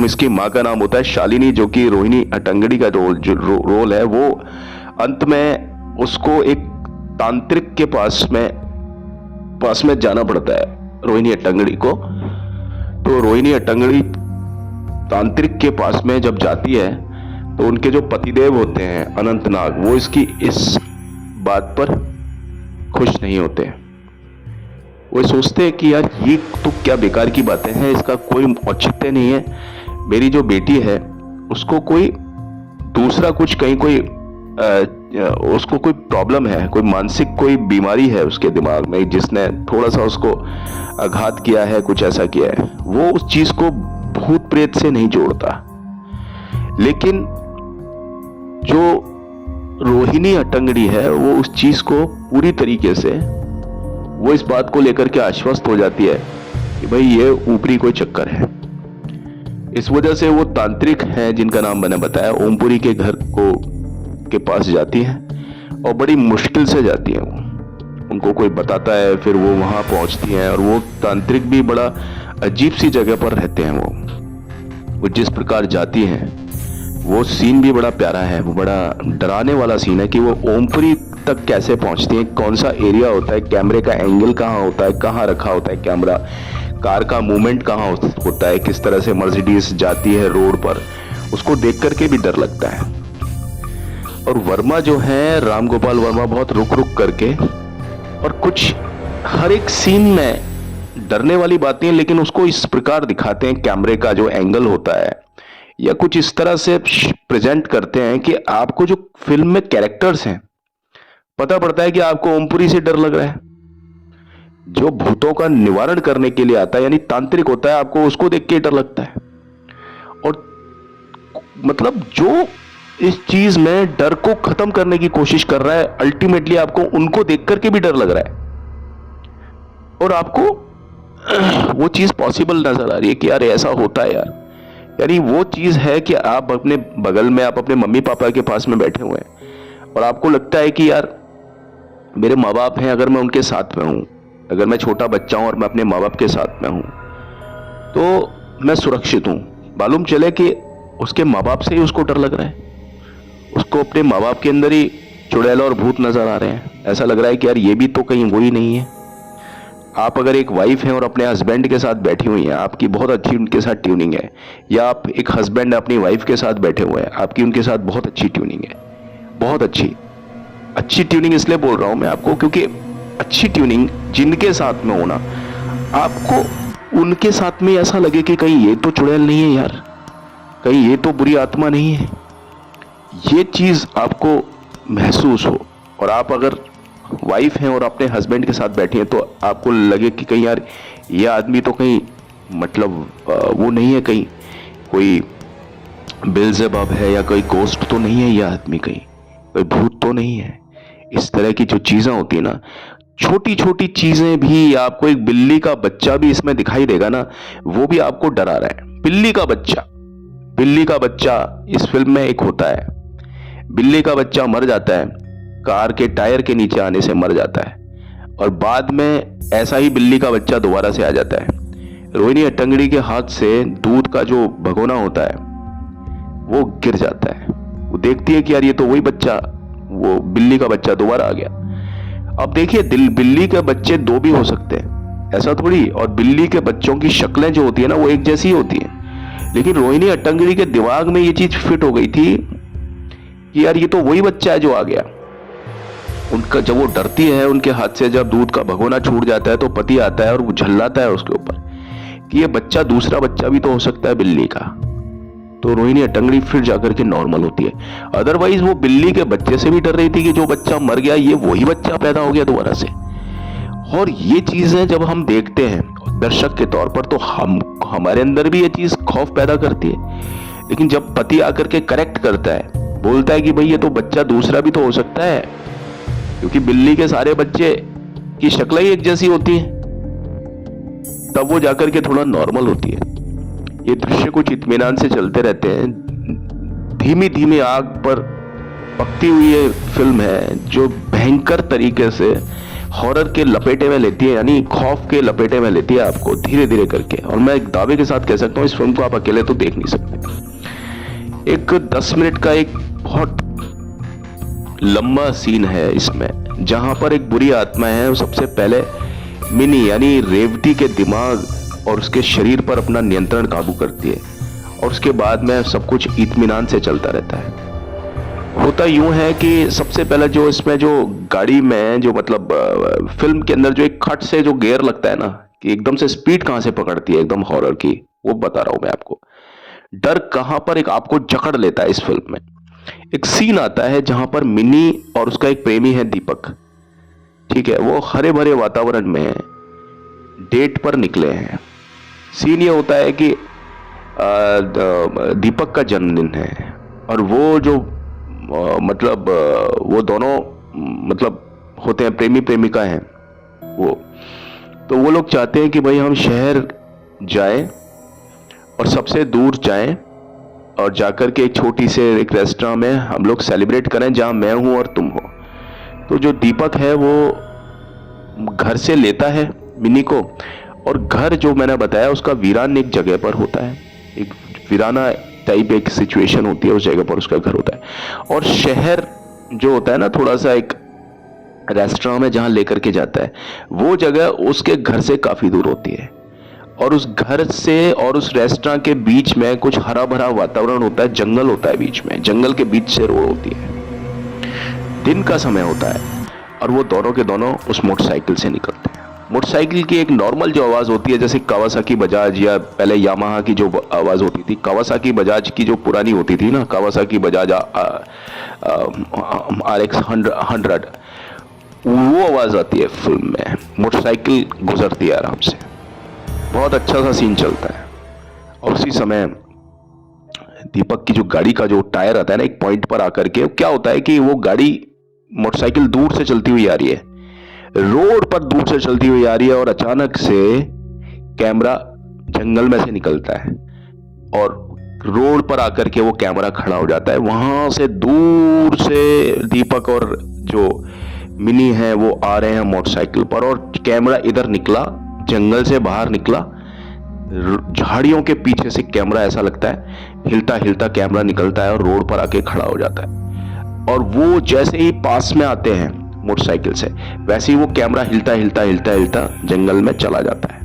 इसकी माँ का नाम होता है शालिनी, जो कि रोहिणी हट्टंगड़ी का रोल है। वो अंत में उसको एक तांत्रिक के पास में जाना पड़ता है रोहिणी हट्टंगड़ी को। तो रोहिणी हट्टंगड़ी तांत्रिक के पास में जब जाती है, तो उनके जो पतिदेव होते हैं अनंतनाग, वो इसकी इस बात पर खुश नहीं होते। वो सोचते हैं कि यार ये तो क्या बेकार की बातें हैं, इसका कोई औचित्य नहीं है। मेरी जो बेटी है उसको कोई दूसरा कुछ कहीं कोई उसको कोई प्रॉब्लम है, कोई मानसिक कोई बीमारी है उसके दिमाग में, जिसने थोड़ा सा उसको आघात किया है, कुछ ऐसा किया है। वो उस चीज को भूत प्रेत से नहीं जोड़ता। लेकिन जो रोहिणी हट्टंगड़ी है वो उस चीज को पूरी तरीके से, वो इस बात को लेकर के आश्वस्त हो जाती है कि भाई ये ऊपरी कोई चक्कर है। इस वजह से वो तांत्रिक हैं जिनका नाम मैंने बताया, ओमपुरी के घर के पास जाती है, और बड़ी मुश्किल से जाती है। वो उनको कोई बताता है, फिर वो वहां पहुंचती हैं। और वो तांत्रिक भी बड़ा अजीब सी जगह पर रहते हैं। वो जिस प्रकार जाती हैं, वो सीन भी बड़ा प्यारा है। वो बड़ा डराने वाला सीन है कि वो ओमपुरी तक कैसे पहुंचती है, कौन सा एरिया होता है, कैमरे का एंगल कहाँ होता है, कहाँ रखा होता है कैमरा, कार का मूवमेंट कहाँ होता है, किस तरह से मर्सिडीज जाती है रोड पर, उसको देख करके भी डर लगता है। और वर्मा जो है, राम गोपाल वर्मा, बहुत रुक रुक करके, और कुछ हर एक सीन में डरने वाली बातें, लेकिन उसको इस प्रकार दिखाते हैं, कैमरे का जो एंगल होता है या कुछ इस तरह से प्रेजेंट करते हैं कि आपको जो फिल्म में कैरेक्टर्स हैं, पता पड़ता है कि आपको ओमपुरी से डर लग रहा है, जो भूतों का निवारण करने के लिए आता है, यानी तांत्रिक होता है, आपको उसको देख के डर लगता है। और मतलब जो इस चीज में डर को खत्म करने की कोशिश कर रहा है, अल्टीमेटली आपको उनको देख करके भी डर लग रहा है, और आपको वो चीज पॉसिबल नजर आ रही है कि यार ऐसा होता है यार। यानी वो चीज है कि आप अपने बगल में, आप अपने मम्मी पापा के पास में बैठे हुए हैं और आपको लगता है कि यार मेरे माँ बाप हैं, अगर मैं उनके साथ में हूं, अगर मैं छोटा बच्चा हूं और मैं अपने माँ बाप के साथ में हूं, तो मैं सुरक्षित हूं। मालूम चले कि उसके माँ बाप से ही उसको डर लग रहा है, उसको अपने माँ बाप के अंदर ही चुड़ैल और भूत नजर आ रहे हैं। ऐसा लग रहा है कि यार ये भी तो कहीं वही नहीं है। आप अगर एक वाइफ हैं और अपने हस्बैंड के साथ बैठी हुई हैं, आपकी बहुत अच्छी उनके साथ ट्यूनिंग है, या आप एक हस्बैंड अपनी वाइफ के साथ बैठे हुए हैं, आपकी उनके साथ बहुत अच्छी ट्यूनिंग है, बहुत अच्छी अच्छी ट्यूनिंग इसलिए बोल रहा हूं मैं आपको क्योंकि अच्छी ट्यूनिंग जिनके साथ में होना, आपको उनके साथ में ऐसा लगे कि कहीं ये तो चुड़ैल नहीं है यार, कहीं ये तो बुरी आत्मा नहीं है, ये चीज आपको महसूस हो। और आप अगर वाइफ हैं और अपने हस्बैंड के साथ बैठी हैं, तो आपको लगे कि कहीं यार ये आदमी तो कहीं मतलब वो नहीं है, कहीं कोई बेल्ज़ेबब है या कोई गोस्ट तो नहीं है, ये आदमी कहीं कोई भूत तो नहीं है। इस तरह की जो चीजें होती है ना, छोटी छोटी चीजें भी, आपको एक बिल्ली का बच्चा भी इसमें दिखाई देगा ना, वो भी आपको डरा रहा है। बिल्ली का बच्चा, बिल्ली का बच्चा इस फिल्म में एक होता है, बिल्ली का बच्चा मर जाता है, कार के टायर के नीचे आने से मर जाता है, और बाद में ऐसा ही बिल्ली का बच्चा दोबारा से आ जाता है। रोहिणी हट्टंगड़ी के हाथ से दूध का जो भगोना होता है वो गिर जाता है। वो देखती है कि यार ये तो वही बच्चा, वो बिल्ली का बच्चा दोबारा आ गया। अब देखिए, बिल्ली के बच्चे दो भी हो सकते हैं, ऐसा थोड़ी। और बिल्ली के बच्चों की शक्लें जो होती है ना, वो एक जैसी होती है। लेकिन रोहिणी हट्टंगड़ी के दिमाग में ये चीज फिट हो गई थी कि यार ये तो वही बच्चा है जो आ गया। उनका जब वो डरती है, उनके हाथ से जब दूध का भगोना छूट जाता है, तो पति आता है और वो झल्लाता है उसके ऊपर कि ये बच्चा दूसरा बच्चा भी तो हो सकता है बिल्ली का। तो रोहिणी हट्टंगड़ी फिर जाकर के नॉर्मल होती है। अदरवाइज वो बिल्ली के बच्चे से भी डर रही थी कि जो बच्चा मर गया ये वही बच्चा पैदा हो गया दोबारा से। और ये चीजें जब हम देखते हैं दर्शक के तौर पर, तो हमारे अंदर भी ये चीज खौफ पैदा करती है। लेकिन जब पति आकर के करेक्ट करता है, बोलता है कि भाई ये तो बच्चा दूसरा भी तो हो सकता है, क्योंकि बिल्ली के सारे बच्चे की शक्ल ही एक जैसी होती है, तब वो जाकर के थोड़ा नॉर्मल होती है। ये दृश्य कुछ इत्मीनान से चलते रहते हैं। धीमी धीमी आग पर पकती हुई ये फिल्म है जो भयंकर तरीके से हॉरर के लपेटे में लेती है, यानी खौफ के लपेटे में लेती है आपको धीरे धीरे करके। और मैं एक दावे के साथ कह सकता हूँ, इस फिल्म को आप अकेले तो देख नहीं सकते। एक 10 मिनट का एक बहुत लंबा सीन है इसमें, जहां पर एक बुरी आत्मा है, वो सबसे पहले मिनी यानी रेवती के दिमाग और उसके शरीर पर अपना नियंत्रण काबू करती है, और उसके बाद में सब कुछ इत्मीनान से चलता रहता है। होता यूं है कि सबसे पहले जो इसमें जो गाड़ी में जो मतलब फिल्म के अंदर जो एक खट से जो गियर लगता है ना, कि एकदम से स्पीड कहां से पकड़ती है एकदम हॉरर की, वो बता रहा हूं मैं आपको। डर कहां पर एक आपको जकड़ लेता है इस फिल्म में। एक सीन आता है जहां पर मिनी और उसका एक प्रेमी है दीपक, ठीक है, वो हरे भरे वातावरण में डेट पर निकले हैं। सीन ये होता है कि दीपक का जन्मदिन है, और वो जो मतलब वो दोनों मतलब होते हैं, प्रेमी प्रेमिका हैं वो, तो वो लोग चाहते हैं कि भाई हम शहर जाएं और सबसे दूर जाएं और जाकर के एक छोटी से एक रेस्टोरेंट में हम लोग सेलिब्रेट करें जहां मैं हूं और तुम हो। तो जो दीपक है वो घर से लेता है मिनी को, और घर जो मैंने बताया उसका वीरान एक जगह पर होता है, एक वीराना टाइप एक सिचुएशन होती है, उस जगह पर उसका घर होता है। और शहर जो होता है ना, थोड़ा सा एक रेस्टोरेंट में जहां लेकर के जाता है, वो जगह उसके घर से काफी दूर होती है, और उस घर से और उस रेस्टोरेंट के बीच में कुछ हरा भरा वातावरण होता है, जंगल होता है बीच में, जंगल के बीच से रोड होती है, दिन का समय होता है, और वो दोनों के दोनों उस मोटरसाइकिल से निकलते हैं। मोटरसाइकिल की एक नॉर्मल जो आवाज होती है, जैसे कावासाकी बजाज या पहले यामाहा की जो आवाज होती थी, कावासाकी बजाज की जो पुरानी होती थी ना, कावासाकी बजाज RX 100, वो आवाज आती है फिल्म में, मोटरसाइकिल गुजरती है आराम से, बहुत अच्छा सा सीन चलता है। और उसी समय दीपक की जो गाड़ी का जो टायर आता है ना, एक पॉइंट पर आकर के क्या होता है कि वो गाड़ी, मोटरसाइकिल दूर से चलती हुई आ रही है, रोड पर दूर से चलती हुई आ रही है, और अचानक से कैमरा जंगल में से निकलता है और रोड पर आकर के वो कैमरा खड़ा हो जाता है। वहां से दूर से दीपक और जो मिनी है वो आ रहे हैं मोटरसाइकिल पर, और कैमरा इधर निकला, जंगल से बाहर निकला, झाड़ियों के पीछे से कैमरा ऐसा लगता है हिलता हिलता कैमरा निकलता है और रोड पर आके खड़ा हो जाता है। और वो जैसे ही पास में आते हैं मोटरसाइकिल से, वैसे ही वो कैमरा हिलता हिलता हिलता हिलता जंगल में चला जाता है।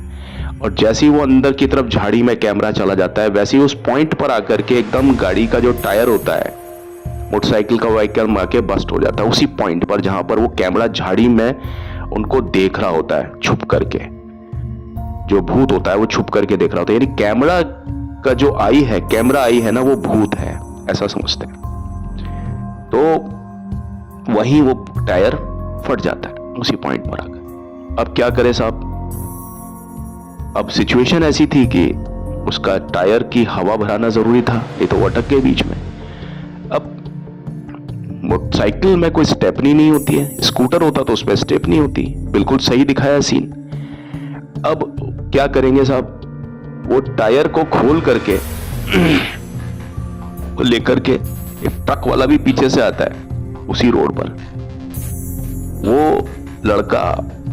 और जैसे ही वो अंदर की तरफ झाड़ी में कैमरा चला जाता है, वैसे ही उस पॉइंट पर आकर के एकदम गाड़ी का जो टायर होता है मोटरसाइकिल का, वो एकदम आके बस्ट हो जाता है उसी पॉइंट पर जहां पर वो कैमरा झाड़ी में उनको देख रहा होता है छुप करके। जो भूत होता है वो छुप करके देख रहा होता है, यानी कैमरा का जो आई है, कैमरा आई है ना, वो भूत है, ऐसा समझते हैं। तो वहीं वो टायर फट जाता है उसी पॉइंट पर आकर। अब क्या करे साहब, अब सिचुएशन ऐसी थी कि उसका टायर की हवा भराना जरूरी था, नहीं तो वो अटक गए बीच में। अब मोटरसाइकिल में कोई स्टेपनी नहीं होती है, स्कूटर होता तो उसमें स्टेपनी होती, बिल्कुल सही दिखाया सीन। अब क्या करेंगे साहब, वो टायर को खोल करके लेकर के एक ट्रक वाला भी पीछे से आता है उसी रोड पर। वो लड़का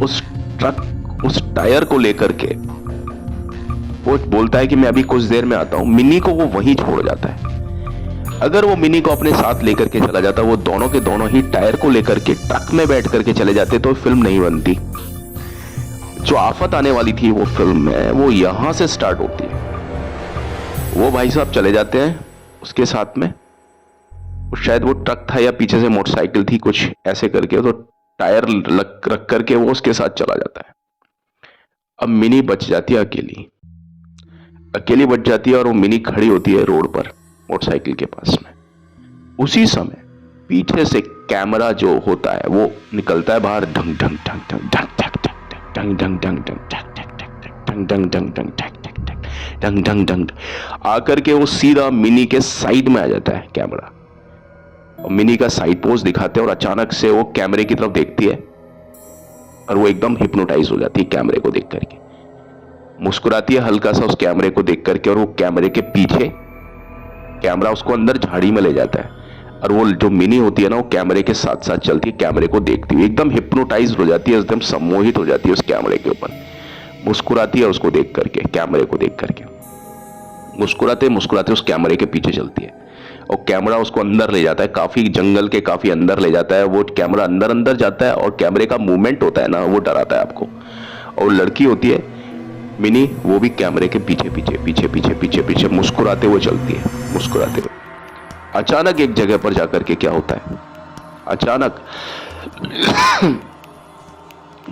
उस टायर को लेकर के वो बोलता है कि मैं अभी कुछ देर में आता हूं, मिनी को वो वहीं छोड़ जाता है। अगर वो मिनी को अपने साथ लेकर के चला जाता, वो दोनों के दोनों ही टायर को लेकर के ट्रक में बैठ करके चले जाते, तो फिल्म नहीं बनती। जो आफत आने वाली थी वो फिल्म में, वो यहां से स्टार्ट होती है। वो भाई साहब चले जाते हैं उसके साथ में, शायद वो ट्रक था या पीछे से मोटरसाइकिल थी, कुछ ऐसे करके तो टायर रख करके वो उसके साथ चला जाता है। अब मिनी बच जाती है, अकेली बच जाती है, और वो मिनी खड़ी होती है रोड पर मोटरसाइकिल के पास में। उसी समय पीछे से कैमरा जो होता है वो निकलता है बाहर, ढंग ढंग ढंग ढंग ढंग ढंग ढंग ढंग ढंग ढंग ढंग ढंग ढंग ढंग ढंग आकर के वो सीधा मिनी के साइड में आ जाता है कैमरा, और मिनी का साइड पोज दिखाते हैं, और अचानक से वो कैमरे की तरफ देखती है और वो एकदम हिप्नोटाइज हो जाती है कैमरे को देख करके, मुस्कुराती है हल्का सा उस कैमरे को देख करके, और वो कैमरे के पीछे कैमरा उसको अंदर झाड़ी में ले जाता है, और वो जो मिनी होती है ना, वो कैमरे के साथ साथ चलती है, कैमरे को देखती हुई एकदम हिप्नोटाइज हो जाती है, एकदम सम्मोहित हो जाती है उस कैमरे के ऊपर, मुस्कुराती है उसको देख करके, कैमरे को देख करके मुस्कुराते मुस्कुराते उस कैमरे के पीछे चलती है, और कैमरा उसको अंदर ले जाता है, काफी जंगल के काफी अंदर ले जाता है। वो कैमरा अंदर अंदर जाता है, और कैमरे का मूवमेंट होता है ना, वो डराता है आपको। और लड़की होती है मिनी, वो भी कैमरे के पीछे पीछे पीछे पीछे पीछे पीछे मुस्कुराते हुए चलती है, मुस्कुराते हुए। अचानक एक जगह पर जाकर के क्या होता है, अचानक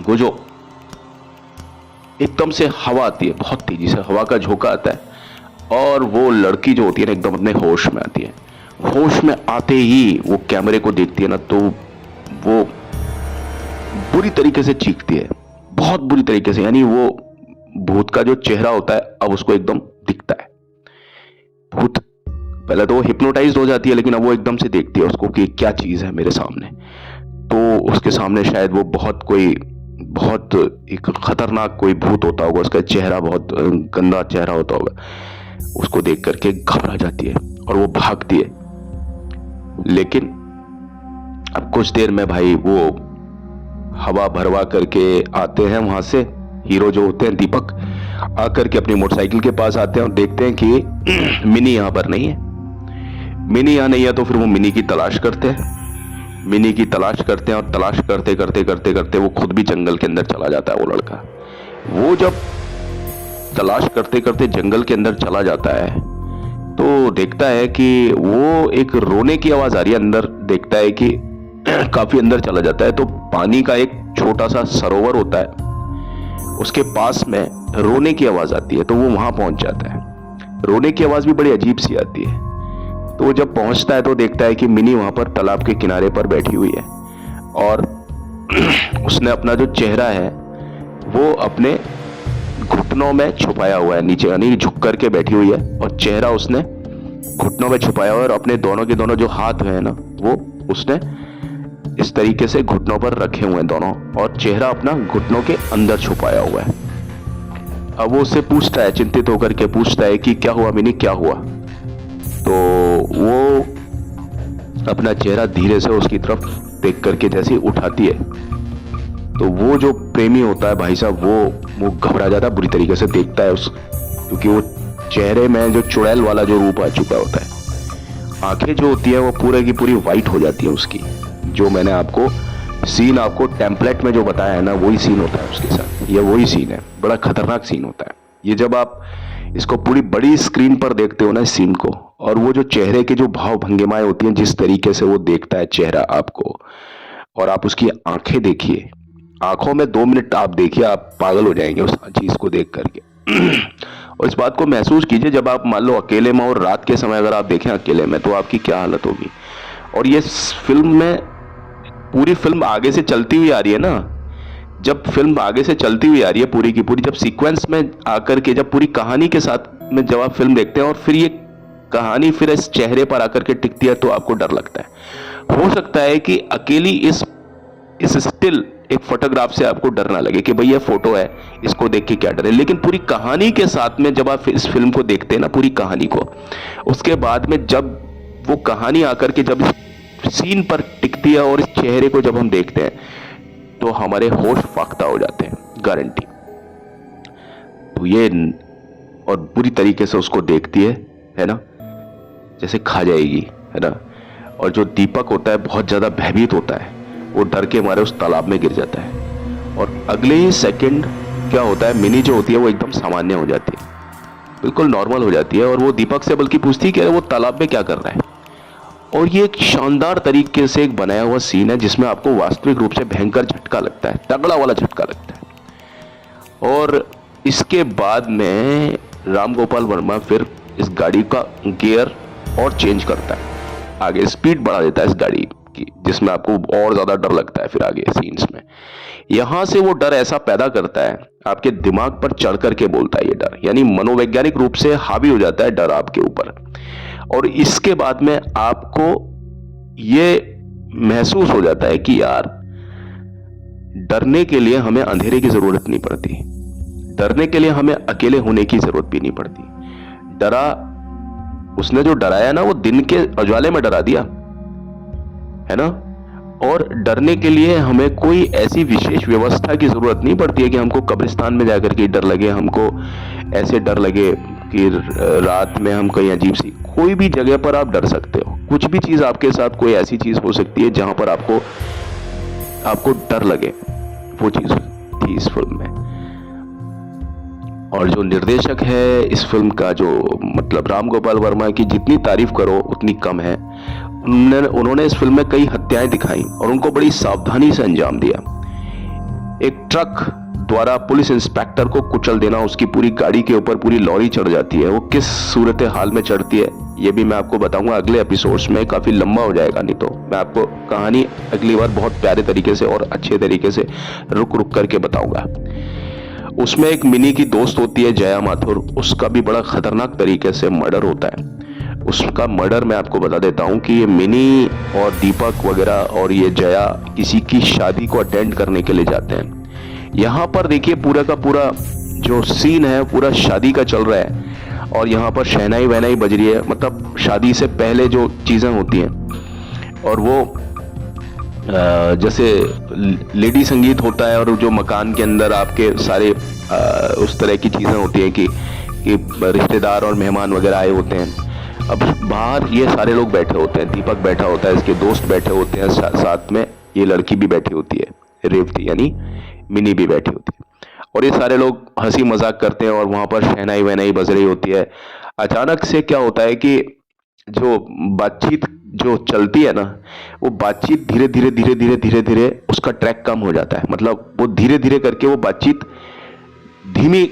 वो जो एकदम से हवा आती है, बहुत तेजी से हवा का झोंका आता है, और वो लड़की जो होती है ना एकदम अपने होश में आती है। होश में आते ही वो कैमरे को देखती है ना, तो वो बुरी तरीके से चीखती है, बहुत बुरी तरीके से, यानी वो भूत का जो चेहरा होता है अब उसको एकदम दिखता है। भूत पहले तो वो हिप्नोटाइज हो जाती है, लेकिन अब वो एकदम से देखती है उसको कि क्या चीज है मेरे सामने। तो उसके सामने शायद वो बहुत एक खतरनाक कोई भूत होता होगा, उसका चेहरा बहुत गंदा चेहरा होता होगा। उसको देख करके घबरा जाती है और वो भागती है। लेकिन अब कुछ देर में भाई वो हवा भरवा करके आते हैं वहां से, हीरो जो होते हैं दीपक, आकर के अपनी मोटरसाइकिल के पास आते हैं और देखते हैं कि मिनी यहां पर नहीं है। मिनी यहां नहीं है तो फिर वो मिनी की तलाश करते हैं, मिनी की तलाश करते हैं, और तलाश करते करते करते करते वो खुद भी जंगल के अंदर चला जाता है। वो लड़का, वो जब तलाश करते करते जंगल के अंदर चला जाता है तो देखता है कि वो एक रोने की आवाज आ रही है अंदर। देखता है कि काफी अंदर चला जाता है तो पानी का एक छोटा सा सरोवर होता है, उसके पास में रोने की आवाज आती है। तो वो वहां पहुंच जाता है। रोने की आवाज भी बड़ी अजीब सी आती है। तो वो जब पहुंचता है तो देखता है कि मिनी वहां पर तालाब के किनारे पर बैठी हुई है, और उसने अपना जो चेहरा है वो अपने घुटनों में छुपाया हुआ है, नीचे यानी झुक करके बैठी हुई है और चेहरा उसने घुटनों में छुपाया हुआ है और अपने दोनों के दोनों जो हाथ हैं ना वो उसने इस तरीके से घुटनों पर रखे हुए हैं दोनों, और चेहरा अपना घुटनों के अंदर छुपाया हुआ है। अब वो उससे पूछता है, चिंतित होकर के पूछता है कि क्या हुआ मिनी, क्या हुआ। तो वो अपना चेहरा धीरे से उसकी तरफ देख करके जैसे उठाती है तो वो जो प्रेमी होता है भाई साहब वो घबरा जाता है, बुरी तरीके से देखता है उस, क्योंकि वो चेहरे में जो चुड़ैल वाला जो रूप आ चुका होता है। आंखें जो होती है वो पूरे की पूरी वाइट हो जाती है उसकी। जो मैंने आपको सीन आपको टेम्पलेट में जो बताया है ना वही सीन होता है उसके साथ, ये वही सीन है। बड़ा खतरनाक सीन होता है ये। जब आप इसको पूरी बड़ी स्क्रीन पर देखते हो ना इस सीन को, और वो जो चेहरे के जो भाव भंगिमाएं होती हैं, जिस तरीके से वो देखता है चेहरा आपको, और आप उसकी आंखें देखिए, आंखों में 2 मिनट आप देखिए, आप पागल हो जाएंगे उस चीज को देख करके। और इस बात को महसूस कीजिए जब आप मान लो अकेले में और रात के समय अगर आप देखें अकेले में तो आपकी क्या हालत होगी। और ये फिल्म में पूरी फिल्म आगे से चलती हुई आ रही है ना, जब फिल्म आगे से चलती हुई आ रही है पूरी की पूरी, जब सीक्वेंस में आकर के जब पूरी कहानी के साथ में जब आप फिल्म देखते हैं और फिर ये कहानी फिर इस चेहरे पर आकर के टिकती है तो आपको डर लगता है। हो सकता है कि अकेली इस स्टिल एक फोटोग्राफ से आपको डर ना लगे कि भाई ये फोटो है इसको देख के क्या डर है, लेकिन पूरी कहानी के साथ में जब आप इस फिल्म को देखते हैं ना पूरी कहानी को, उसके बाद में जब वो कहानी आकर के जब सीन पर टिकती है और इस चेहरे को जब हम देखते हैं तो हमारे होश फाख्ता हो जाते हैं, गारंटी। तो ये और बुरी तरीके से उसको देखती है ना, जैसे खा जाएगी, है ना। और जो दीपक होता है बहुत ज्यादा भयभीत होता है, वो डर के मारे उस तालाब में गिर जाता है। और अगले ही सेकंड क्या होता है, मिनी जो होती है वो एकदम सामान्य हो जाती है, बिल्कुल नॉर्मल हो जाती है। और वो दीपक से बल्कि पूछती है कि वो तालाब में क्या कर रहा है। और ये एक शानदार तरीके से एक बनाया हुआ सीन है जिसमें आपको वास्तविक रूप से भयंकर झटका लगता है, तगड़ा वाला झटका लगता है। और इसके बाद में राम गोपाल वर्मा फिर इस गाड़ी का गियर और चेंज करता है, आगे स्पीड बढ़ा देता है इस गाड़ी की, जिसमें आपको और ज्यादा डर लगता है। फिर आगे सीन्स में यहां से वो डर ऐसा पैदा करता है, आपके दिमाग पर चढ़ करके बोलता है ये डर, यानी मनोवैज्ञानिक रूप से हावी हो जाता है डर आपके ऊपर। और इसके बाद में आपको ये महसूस हो जाता है कि यार डरने के लिए हमें अंधेरे की जरूरत नहीं पड़ती, डरने के लिए हमें अकेले होने की जरूरत भी नहीं पड़ती। डरा उसने जो डराया ना वो दिन के उजाले में डरा दिया, है ना। और डरने के लिए हमें कोई ऐसी विशेष व्यवस्था की जरूरत नहीं पड़ती है कि हमको कब्रिस्तान में जाकर के डर लगे, हमको ऐसे डर लगे कि रात में हम कहीं अजीब सी कोई भी जगह पर आप डर सकते हो। कुछ भी चीज आपके साथ कोई ऐसी चीज हो सकती है जहां पर आपको डर लगे, वो चीज थी इस फिल्म में। और जो निर्देशक है इस फिल्म का, जो मतलब राम गोपाल वर्मा की जितनी तारीफ करो उतनी कम है। उन्होंने इस फिल्म में कई हत्याएं दिखाई और उनको बड़ी सावधानी से अंजाम दिया। एक ट्रक द्वारा पुलिस इंस्पेक्टर को कुचल देना, उसकी पूरी गाड़ी के ऊपर पूरी लॉरी चढ़ जाती है। वो किस सूरत हाल में चढ़ती है ये भी मैं आपको बताऊंगा अगले एपिसोड्स में, काफी लंबा हो जाएगा नहीं तो मैं आपको कहानी अगली बार बहुत प्यारे तरीके से और अच्छे तरीके से रुक रुक करके बताऊंगा। उसमें एक मिनी की दोस्त होती है जया माथुर, उसका भी बड़ा खतरनाक तरीके से मर्डर होता है। उसका मर्डर मैं आपको बता देता हूं कि ये मिनी और दीपक वगैरह और ये जया किसी की शादी को अटेंड करने के लिए जाते हैं। यहाँ पर देखिए पूरा का पूरा जो सीन है पूरा शादी का चल रहा है और यहाँ पर शहनाई वहनाई बज रही है, मतलब शादी से पहले जो चीजें होती हैं। और वो जैसे लेडी संगीत होता है और जो मकान के अंदर आपके सारे उस तरह की चीजें होती हैं कि रिश्तेदार और मेहमान वगैरह आए होते हैं। अब बाहर ये सारे लोग बैठे होते हैं, दीपक बैठा होता है, इसके दोस्त बैठे होते हैं, साथ में ये लड़की भी बैठी होती है, रेवती यानी मिनी भी बैठी होती है। और ये सारे लोग हंसी मजाक करते हैं और वहां पर शहनाई वहनाई बज रही होती है। अचानक से क्या होता है कि जो बातचीत जो चलती है ना, वो बातचीत धीरे धीरे धीरे धीरे धीरे धीरे उसका ट्रैक कम हो जाता है। मतलब वो धीरे धीरे करके वो बातचीत धीमी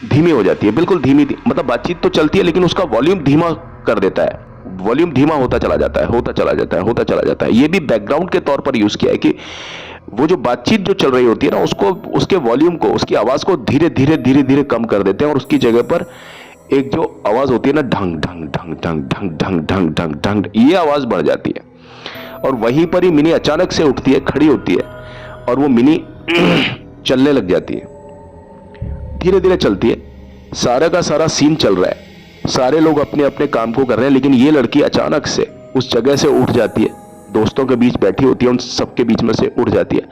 धीमी हो जाती है, बिल्कुल धीमी। मतलब बातचीत तो चलती है लेकिन उसका वॉल्यूम धीमा कर देता है, वॉल्यूम धीमा होता चला जाता है, होता चला जाता है, होता चला जाता है। ये भी बैकग्राउंड के तौर पर यूज किया है कि वो जो बातचीत जो चल रही होती है ना, उसको, उसके वॉल्यूम को, उसकी आवाज को धीरे धीरे धीरे धीरे कम कर देते हैं और उसकी जगह पर एक जो आवाज होती है ना, ढंग ढंग ढंग ढंग ढंग ढंग ढंग ढंग ढंग, ये आवाज बढ़ जाती है। और वहीं पर ही मिनी अचानक से उठती है, खड़ी होती है और वो मिनी चलने लग जाती है, धीरे धीरे चलती है। सारा का सारा सीन चल रहा है, सारे लोग अपने अपने काम को कर रहे हैं, लेकिन ये लड़की अचानक से उस जगह से उठ जाती है, दोस्तों के बीच बैठी होती है, उन सबके बीच में से उठ जाती है।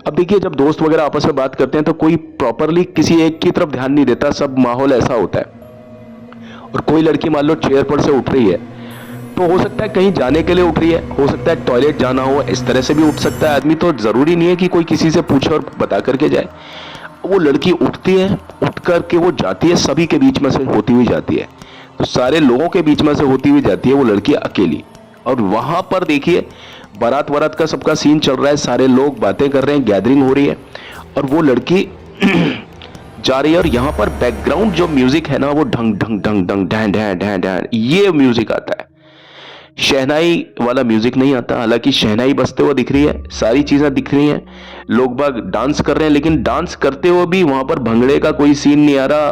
अब देखिए, जब दोस्त वगैरह आपस में बात करते हैं तो कोई प्रॉपरली किसी एक की तरफ ध्यान नहीं देता, सब माहौल ऐसा होता है। और कोई लड़की मान लो चेयर पर से उठ रही है, तो हो सकता है कहीं जाने के लिए उठ रही है, हो सकता है टॉयलेट जाना हो, इस तरह से भी उठ सकता है आदमी, तो जरूरी नहीं है कि कोई किसी से पूछे और बता करके जाए। वो लड़की उठती है, उठ करके वो जाती है, सभी के बीच में से होती हुई जाती है, तो सारे लोगों के बीच में से होती हुई जाती है वो लड़की अकेली। और वहां पर देखिए, बारात वारात का सबका सीन चल रहा है, सारे लोग बातें कर रहे हैं, गैदरिंग हो रही है, और वो लड़की जा रही है। और यहाँ पर बैकग्राउंड जो म्यूजिक है ना, वो ढंग ढंग ढंग ढंग ढैं ढैं ढैं ढैं, ये म्यूजिक आता है। शहनाई वाला म्यूजिक नहीं आता, हालांकि शहनाई बजते हुए दिख रही है, सारी चीजें दिख रही हैं, लोग बाग डांस कर रहे हैं, लेकिन डांस करते हुए भी वहां पर भंगड़े का कोई सीन नहीं आ रहा,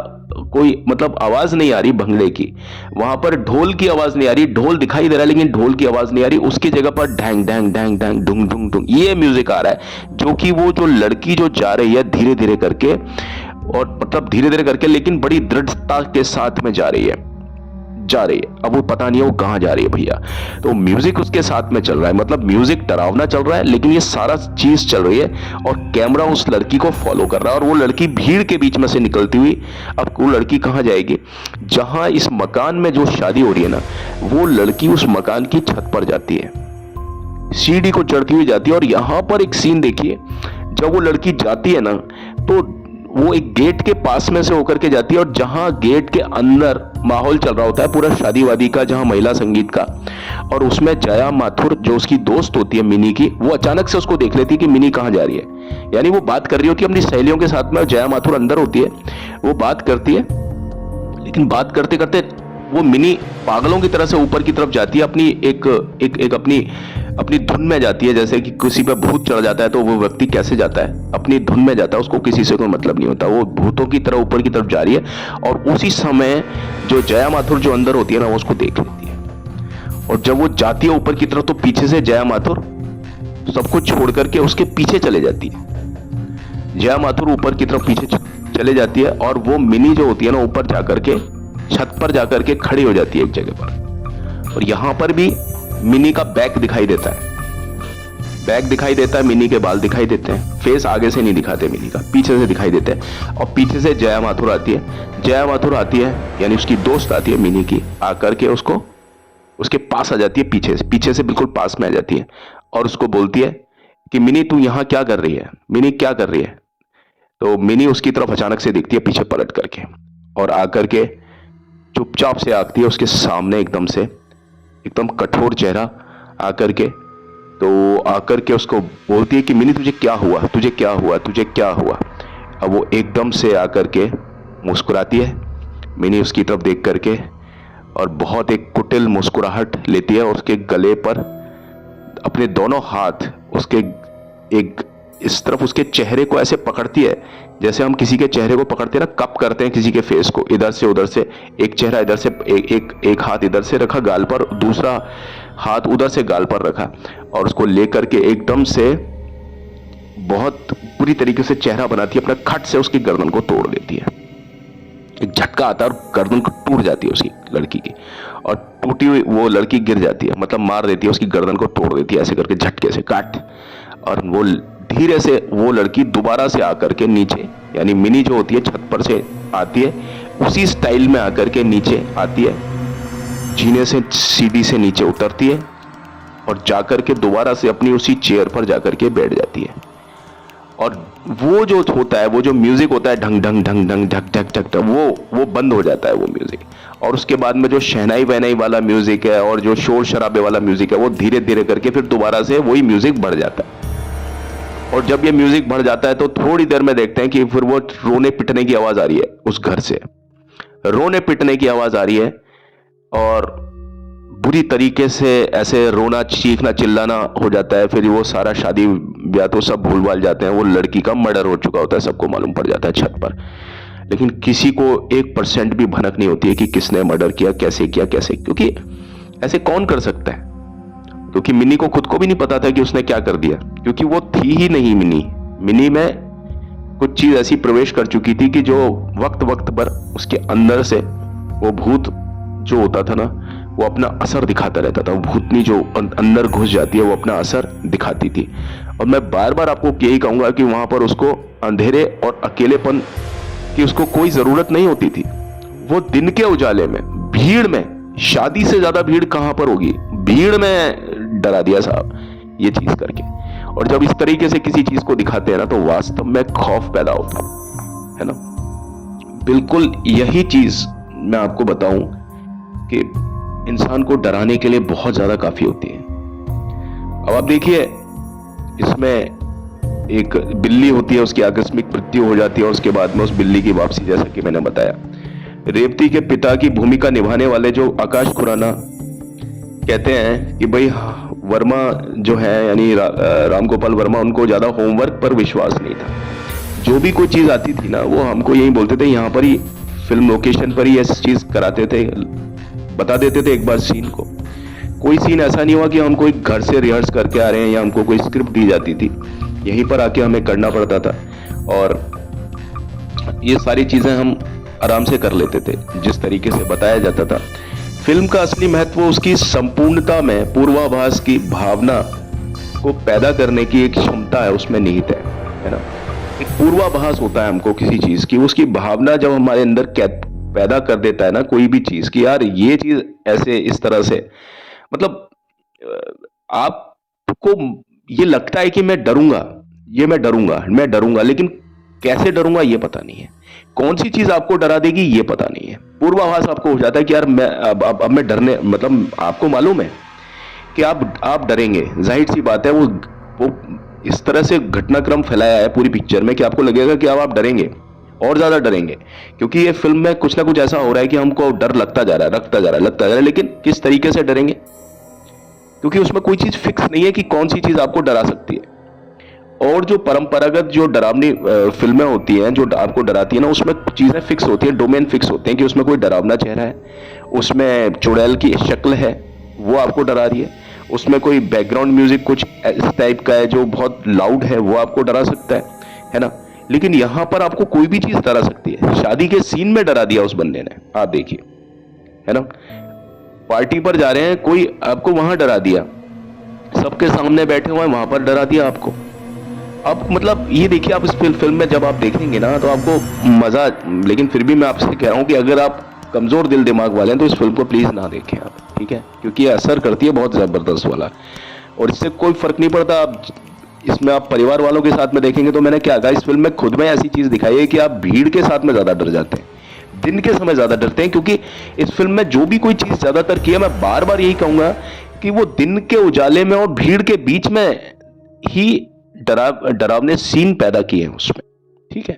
कोई मतलब आवाज नहीं आ रही भंगड़े की। वहां पर ढोल की आवाज नहीं आ रही, ढोल दिखाई दे रहा है लेकिन ढोल की आवाज नहीं आ रही, उसकी जगह पर ढैंग ढैंग ढैंग ढैंग डुंग डुंग डुंग, ये म्यूजिक आ रहा है, जो कि वो जो लड़की जो जा रही है धीरे धीरे करके, और मतलब धीरे धीरे करके लेकिन बड़ी दृढ़ता के साथ में जा रही है। अब वो पता नहीं है वो कहां जा रही है भैया, तो म्यूजिक उसके साथ में चल रहा है, मतलब म्यूजिक डरावना चल रहा है, लेकिन ये सारा चीज चल रही है और कैमरा उस लड़की को फॉलो कर रहा है। और वो लड़की भीड़ के बीच में से निकलती हुई, अब वो लड़की कहां जाएगी, जहां इस मकान में जो शादी हो रही है ना, वो लड़की उस मकान की छत पर जाती है, सीढ़ी को चढ़ती हुई जाती है। और यहां पर एक सीन देखिए, जब वो लड़की जाती है ना, तो वो एक गेट के पास में से होकर के जाती है, और जहां गेट के अंदर माहौल चल रहा होता है पूरा शादी वादी का, जहां महिला संगीत का, और उसमें जया माथुर जो उसकी दोस्त होती है मिनी की, वो अचानक से उसको देख लेती है कि मिनी कहां जा रही है। यानी वो बात कर रही होती है अपनी सहेलियों के साथ में, और जया माथुर अंदर होती है, वो बात करती है, लेकिन बात करते करते वो मिनी पागलों की तरह से ऊपर की तरफ जाती है, अपनी एक अपनी धुन में जाती है। जैसे कि किसी पे भूत चढ़ जाता है तो वो व्यक्ति कैसे जाता है, अपनी धुन में जाता है, उसको किसी से कोई मतलब नहीं होता, वो भूतों की तरह ऊपर की तरफ जा रही है। और उसी समय जो जया माथुर जो अंदर होती है ना, वो उसको देख लेती है, और जब वो जाती है ऊपर की तरफ, तो पीछे से जया माथुर सब कुछ छोड़ करके उसके पीछे चले जाती है। जया माथुर ऊपर की तरफ पीछे चले जाती है, और वो मिनी जो होती है ना, ऊपर जाकर के छत पर जाकर के खड़ी हो जाती है एक जगह पर। और यहां पर भी मिनी का बैक दिखाई देता है, बैक दिखाई देता है, मिनी के बाल दिखाई देते हैं, फेस आगे से नहीं दिखाते मिनी का, पीछे से दिखाई देते हैं। और पीछे से जया माथुर आती है, जया माथुर आती है यानी उसकी दोस्त आती है मिनी की, आकर के उसको उसके पास आ जाती है, पीछे से बिल्कुल पास में आ जाती है, और उसको बोलती है कि मिनी तू यहां क्या कर रही है, मिनी क्या कर रही है। तो मिनी उसकी तरफ अचानक से देखती है पीछे पलट करके, और आकर के चुपचाप से आती है उसके सामने, एकदम कठोर चेहरा आकर के, तो आकर के उसको बोलती है कि मिनी तुझे क्या हुआ, तुझे क्या हुआ, तुझे क्या हुआ। अब वो एकदम से आकर के मुस्कुराती है, मिनी उसकी तरफ देख करके, और बहुत एक कुटिल मुस्कुराहट लेती है, और उसके गले पर अपने दोनों हाथ उसके एक इस तरफ उसके चेहरे को ऐसे पकड़ती है, जैसे हम किसी के चेहरे को पकड़ते हैं ना, कप करते हैं किसी के फेस को, इधर से उधर से, एक चेहरा इधर से, एक हाथ इधर से रखा गाल पर, दूसरा हाथ उधर से गाल पर रखा, और उसको लेकर के एकदम से बहुत बुरी तरीके से चेहरा बनाती है, अपने खट से उसकी गर्दन को तोड़ देती है। एक झटका आता है और गर्दन को टूट जाती है उसकी लड़की की, और टूटी हुई वो लड़की गिर जाती है, मतलब मार देती है, उसकी गर्दन को तोड़ देती है ऐसे करके झटके से काट। और वो धीरे से वो लड़की दोबारा से आकर के नीचे, यानी मिनी जो होती है छत पर से आती है, उसी स्टाइल में आकर के नीचे आती है, जीने से सीढ़ी से नीचे उतरती है, और जाकर के दोबारा से अपनी उसी चेयर पर जाकर के बैठ जाती है। और वो जो होता है, वो जो म्यूजिक होता है ढंग ढंग ढंग ढंग ढक ढक ढक ढक, वो बंद हो जाता है वो म्यूजिक, और उसके बाद में जो शहनाई वहनाई वाला म्यूजिक है और जो शोर शराबे वाला म्यूजिक है, वो धीरे धीरे करके फिर दोबारा से वही म्यूजिक बढ़ जाता है। और जब ये म्यूजिक बढ़ जाता है तो थोड़ी देर में देखते हैं कि फिर वो रोने पिटने की आवाज आ रही है, उस घर से रोने पिटने की आवाज आ रही है, और बुरी तरीके से ऐसे रोना चीखना चिल्लाना हो जाता है। फिर वो सारा शादी ब्याह तो सब भूल भाल जाते हैं। वो लड़की का मर्डर हो चुका होता है, सबको मालूम पड़ जाता है छत पर। लेकिन किसी को 1% भी भनक नहीं होती है कि किसने मर्डर किया, कैसे, क्योंकि ऐसे कौन कर सकता है। क्योंकि मिनी को खुद को भी नहीं पता था कि उसने क्या कर दिया, क्योंकि वो थी ही नहीं मिनी में कुछ चीज ऐसी प्रवेश कर चुकी थी कि जो वक्त वक्त पर उसके अंदर से वो भूत जो होता था ना, वो अपना असर दिखाता रहता था। वो भूतनी जो अंदर घुस जाती है वो अपना असर दिखाती थी। और मैं बार बार आपको यही कहूंगा कि वहां पर उसको अंधेरे और अकेलेपन की उसको कोई जरूरत नहीं होती थी। वो दिन के उजाले में, भीड़ में, शादी से ज्यादा भीड़ कहां पर होगी, भीड़ में डरा दिया साहब ये चीज करके। और जब इस तरीके से किसी चीज को दिखाते हैं ना, तो वास्तव में खौफ पैदा होता है ना। बिल्कुल यही चीज मैं आपको बताऊं कि इंसान को डराने के लिए बहुत ज्यादा काफी होती है। अब आप देखिए, इसमें एक बिल्ली होती है, उसकी आकस्मिक मृत्यु हो जाती है और उसके बाद में उस बिल्ली की वापसी, जैसा कि मैंने बताया। रेवती के पिता की भूमिका निभाने वाले जो आकाश खुराना कहते हैं कि भाई वर्मा जो है, यानी रामगोपाल वर्मा, उनको ज्यादा होमवर्क पर विश्वास नहीं था। जो भी कोई चीज आती थी ना, वो हमको यही बोलते थे, यहाँ पर ही फिल्म लोकेशन पर ही ऐसी चीज कराते थे, बता देते थे एक बार सीन को। कोई सीन ऐसा नहीं हुआ कि हम कोई घर से रिहर्स करके आ रहे हैं या हमको कोई स्क्रिप्ट दी जाती थी, यहीं पर आके हमें करना पड़ता था। और ये सारी चीजें हम आराम से कर लेते थे जिस तरीके से बताया जाता था। फिल्म का असली महत्व उसकी संपूर्णता में पूर्वाभास की भावना को पैदा करने की एक क्षमता है, उसमें निहित है ना। एक पूर्वाभास होता है हमको किसी चीज की, उसकी भावना जब हमारे अंदर पैदा कर देता है ना कोई भी चीज की, यार ये चीज ऐसे इस तरह से, मतलब आपको ये लगता है कि मैं डरूंगा, मैं डरूंगा, लेकिन कैसे डरूंगा ये पता नहीं है। कौन सी चीज आपको डरा देगी ये पता नहीं है। पूर्वाभास आपको हो जाता है कि यार मैं अब मैं डरने, मतलब आपको मालूम है कि आप डरेंगे, जाहिर सी बात है। वो इस तरह से घटनाक्रम फैलाया है पूरी पिक्चर में कि आपको लगेगा कि अब आप डरेंगे और ज्यादा डरेंगे, क्योंकि ये फिल्म में कुछ ना कुछ ऐसा हो रहा है कि हमको डर लगता जा रहा है। लेकिन किस तरीके से डरेंगे, क्योंकि उसमें कोई चीज फिक्स नहीं है कि कौन सी चीज आपको डरा सकती है। और जो परंपरागत जो डरावनी फिल्में होती हैं जो आपको डराती है ना, उसमें चीजें फिक्स होती हैं, डोमेन फिक्स होते हैं कि उसमें कोई डरावना चेहरा है, उसमें चुड़ैल की शक्ल है वो आपको डरा रही है, उसमें कोई बैकग्राउंड म्यूजिक कुछ इस टाइप का है जो बहुत लाउड है, वो आपको डरा सकता है ना। लेकिन यहां पर आपको कोई भी चीज डरा सकती है। शादी के सीन में डरा दिया उस बंदे ने, आप देखिए, है ना। पार्टी पर जा रहे हैं, कोई आपको वहां डरा दिया, सबके सामने बैठे हुए हैं वहां पर डरा दिया आपको। अब मतलब ये देखिए, आप इस फिल्म में जब आप देखेंगे ना तो आपको मजा, लेकिन फिर भी मैं आपसे कह रहा हूं कि अगर आप कमजोर दिल दिमाग वाले हैं तो इस फिल्म को प्लीज ना देखें आप, ठीक है, क्योंकि ये असर करती है बहुत जबरदस्त वाला। और इससे कोई फर्क नहीं पड़ता आप इसमें आप परिवार वालों के साथ में देखेंगे तो मैंने क्या कहा, इस फिल्म में खुद में ऐसी चीज दिखाई है कि आप भीड़ के साथ में ज्यादा डर जाते हैं, दिन के समय ज्यादा डरते हैं। क्योंकि इस फिल्म में जो भी कोई चीज ज्यादातर की है, मैं बार बार यही कहूंगा कि वो दिन के उजाले में और भीड़ के बीच में ही डरावने सीन पैदा किए हैं उसमें, ठीक है,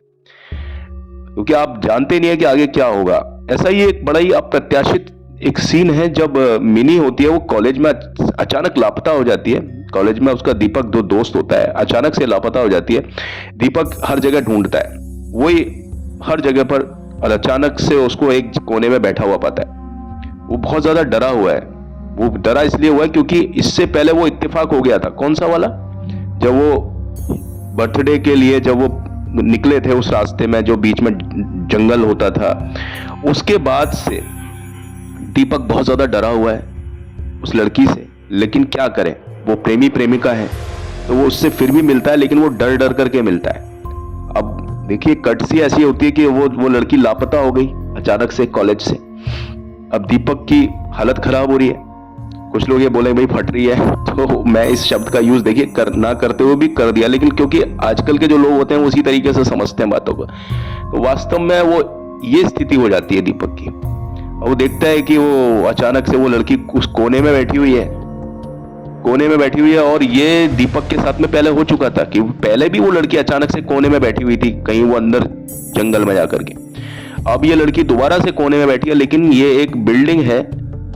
क्योंकि आप जानते नहीं है कि आगे क्या होगा। ऐसा ही एक बड़ा ही अप्रत्याशित एक सीन है जब मिनी होती है, वो कॉलेज में अचानक लापता हो जाती है। कॉलेज में उसका दीपक जो दोस्त होता है अचानक से लापता हो जाती है। दीपक हर जगह ढूंढता है, वही हर जगह पर, और अचानक से उसको एक कोने में बैठा हुआ पाता है। वो बहुत ज्यादा डरा हुआ है। वो डरा इसलिए हुआ है क्योंकि इससे पहले वो इत्तेफाक हो गया था। कौन सा वाला, जब वो बर्थडे के लिए जब वो निकले थे उस रास्ते में जो बीच में जंगल होता था, उसके बाद से दीपक बहुत ज्यादा डरा हुआ है उस लड़की से। लेकिन क्या करे, वो प्रेमी प्रेमिका है तो वो उससे फिर भी मिलता है, लेकिन वो डर डर करके मिलता है। अब देखिए, कट सी ऐसी होती है कि वो लड़की लापता हो गई अचानक से कॉलेज से। अब दीपक की हालत खराब हो रही है, कुछ लोग ये बोले भाई फट रही है, तो मैं इस शब्द का यूज देखिए ना करते हुए भी कर दिया, लेकिन क्योंकि आजकल के जो लोग होते हैं वो उसी तरीके से समझते हैं बातों को, तो वास्तव में वो ये स्थिति हो जाती है दीपक की। और वो देखता है कि वो अचानक से वो लड़की उस कोने में बैठी हुई है, और ये दीपक के साथ में पहले हो चुका था कि पहले भी वो लड़की अचानक से कोने में बैठी हुई थी कहीं वो अंदर जंगल में जाकर के। अब ये लड़की दोबारा से कोने में बैठी है, लेकिन ये एक बिल्डिंग है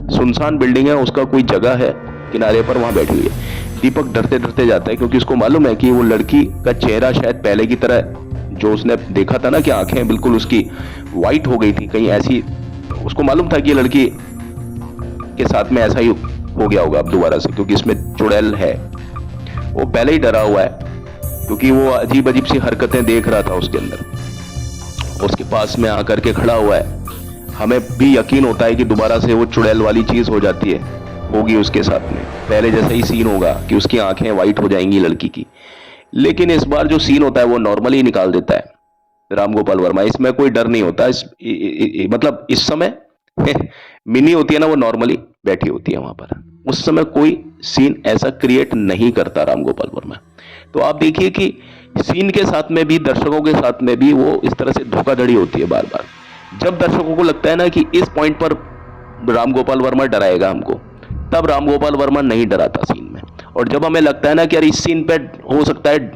सुनसान बिल्डिंग है, उसका कोई जगह है किनारे पर, वहां बैठी हुई है। दीपक डरते डरते जाता है क्योंकि उसको मालूम है कि वो लड़की का चेहरा शायद पहले की तरह जो उसने देखा था ना कि आंखें बिल्कुल उसकी वाइट हो गई थी, कहीं ऐसी, उसको मालूम था कि ये लड़की के साथ में ऐसा ही हो गया होगा अब दोबारा से, क्योंकि इसमें चुड़ैल है। वो पहले ही डरा हुआ है क्योंकि वो अजीब अजीब सी हरकतें देख रहा था उसके अंदर। उसके पास में आकर के खड़ा हुआ है, हमें भी यकीन होता है कि दोबारा से वो चुड़ैल वाली चीज हो जाती है, होगी उसके साथ में, पहले जैसा ही सीन होगा कि उसकी आंखें वाइट हो जाएंगी लड़की की। लेकिन इस बार जो सीन होता है वो नॉर्मली निकाल देता है राम गोपाल वर्मा। इसमें कोई डर नहीं होता। मतलब इस समय मिनी होती है ना, वो नॉर्मली बैठी होती है वहां पर, उस समय कोई सीन ऐसा क्रिएट नहीं करता राम गोपाल वर्मा। तो आप देखिए कि सीन के साथ में भी, दर्शकों के साथ में भी वो इस तरह से धोखाधड़ी होती है बार बार। जब दर्शकों को लगता है ना कि इस पॉइंट पर राम गोपाल वर्मा डराएगा हमको, तब राम गोपाल वर्मा नहीं डराता सीन में। और जब हमें लगता है ना कि यार इस सीन पे हो सकता है,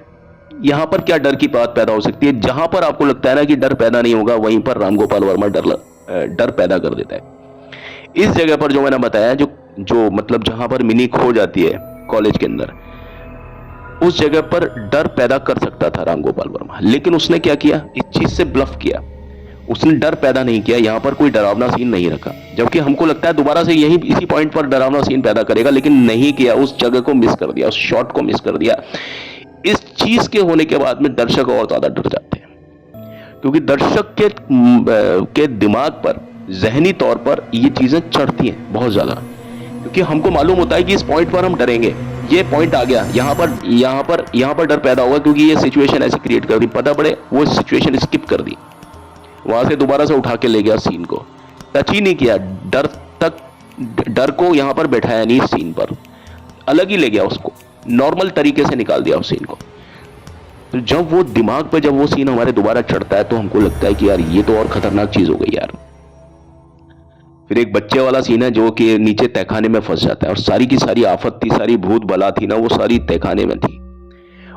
यहां पर क्या डर की बात पैदा हो सकती है, जहां पर आपको लगता है ना कि डर पैदा नहीं होगा, वहीं पर राम गोपाल वर्मा डर पैदा कर देता है। इस जगह पर जो मैंने बताया, जो मतलब जहां पर मिनी खो जाती है कॉलेज के अंदर, उस जगह पर डर पैदा कर सकता था राम गोपाल वर्मा, लेकिन उसने क्या किया, इस चीज से ब्लफ किया। उसने डर पैदा नहीं किया, यहां पर कोई डरावना सीन नहीं रखा, जबकि हमको लगता है दोबारा से यही इसी पॉइंट पर डरावना सीन पैदा करेगा, लेकिन नहीं किया। उस जगह को मिस कर दिया, उस शॉट को मिस कर दिया। इस चीज के होने के बाद में दर्शक और ज्यादा डर जाते हैं, क्योंकि दर्शक के दिमाग पर, जहनी तौर पर ये चीजें चढ़ती हैं बहुत ज्यादा, क्योंकि हमको मालूम होता है कि इस पॉइंट पर हम डरेंगे, ये पॉइंट आ गया, यहां पर डर पैदा होगा, क्योंकि ये सिचुएशन ऐसी क्रिएट कर दी। पता पड़े वो सिचुएशन स्किप कर दी, वहां से दोबारा से उठा के ले गया, सीन को टच ही नहीं किया, डर को यहां पर बैठाया नहीं, सीन पर अलग ही ले गया, उसको नॉर्मल तरीके से निकाल दिया उस सीन को। तो जब वो दिमाग पे, जब वो सीन हमारे दोबारा चढ़ता है, तो हमको लगता है कि यार ये तो और खतरनाक चीज हो गई यार। फिर एक बच्चे वाला सीन है जो कि नीचे तहखाने में फंस जाता है, और सारी की सारी आफत थी, सारी भूत बला थी ना, वो सारी तहखाने में थी।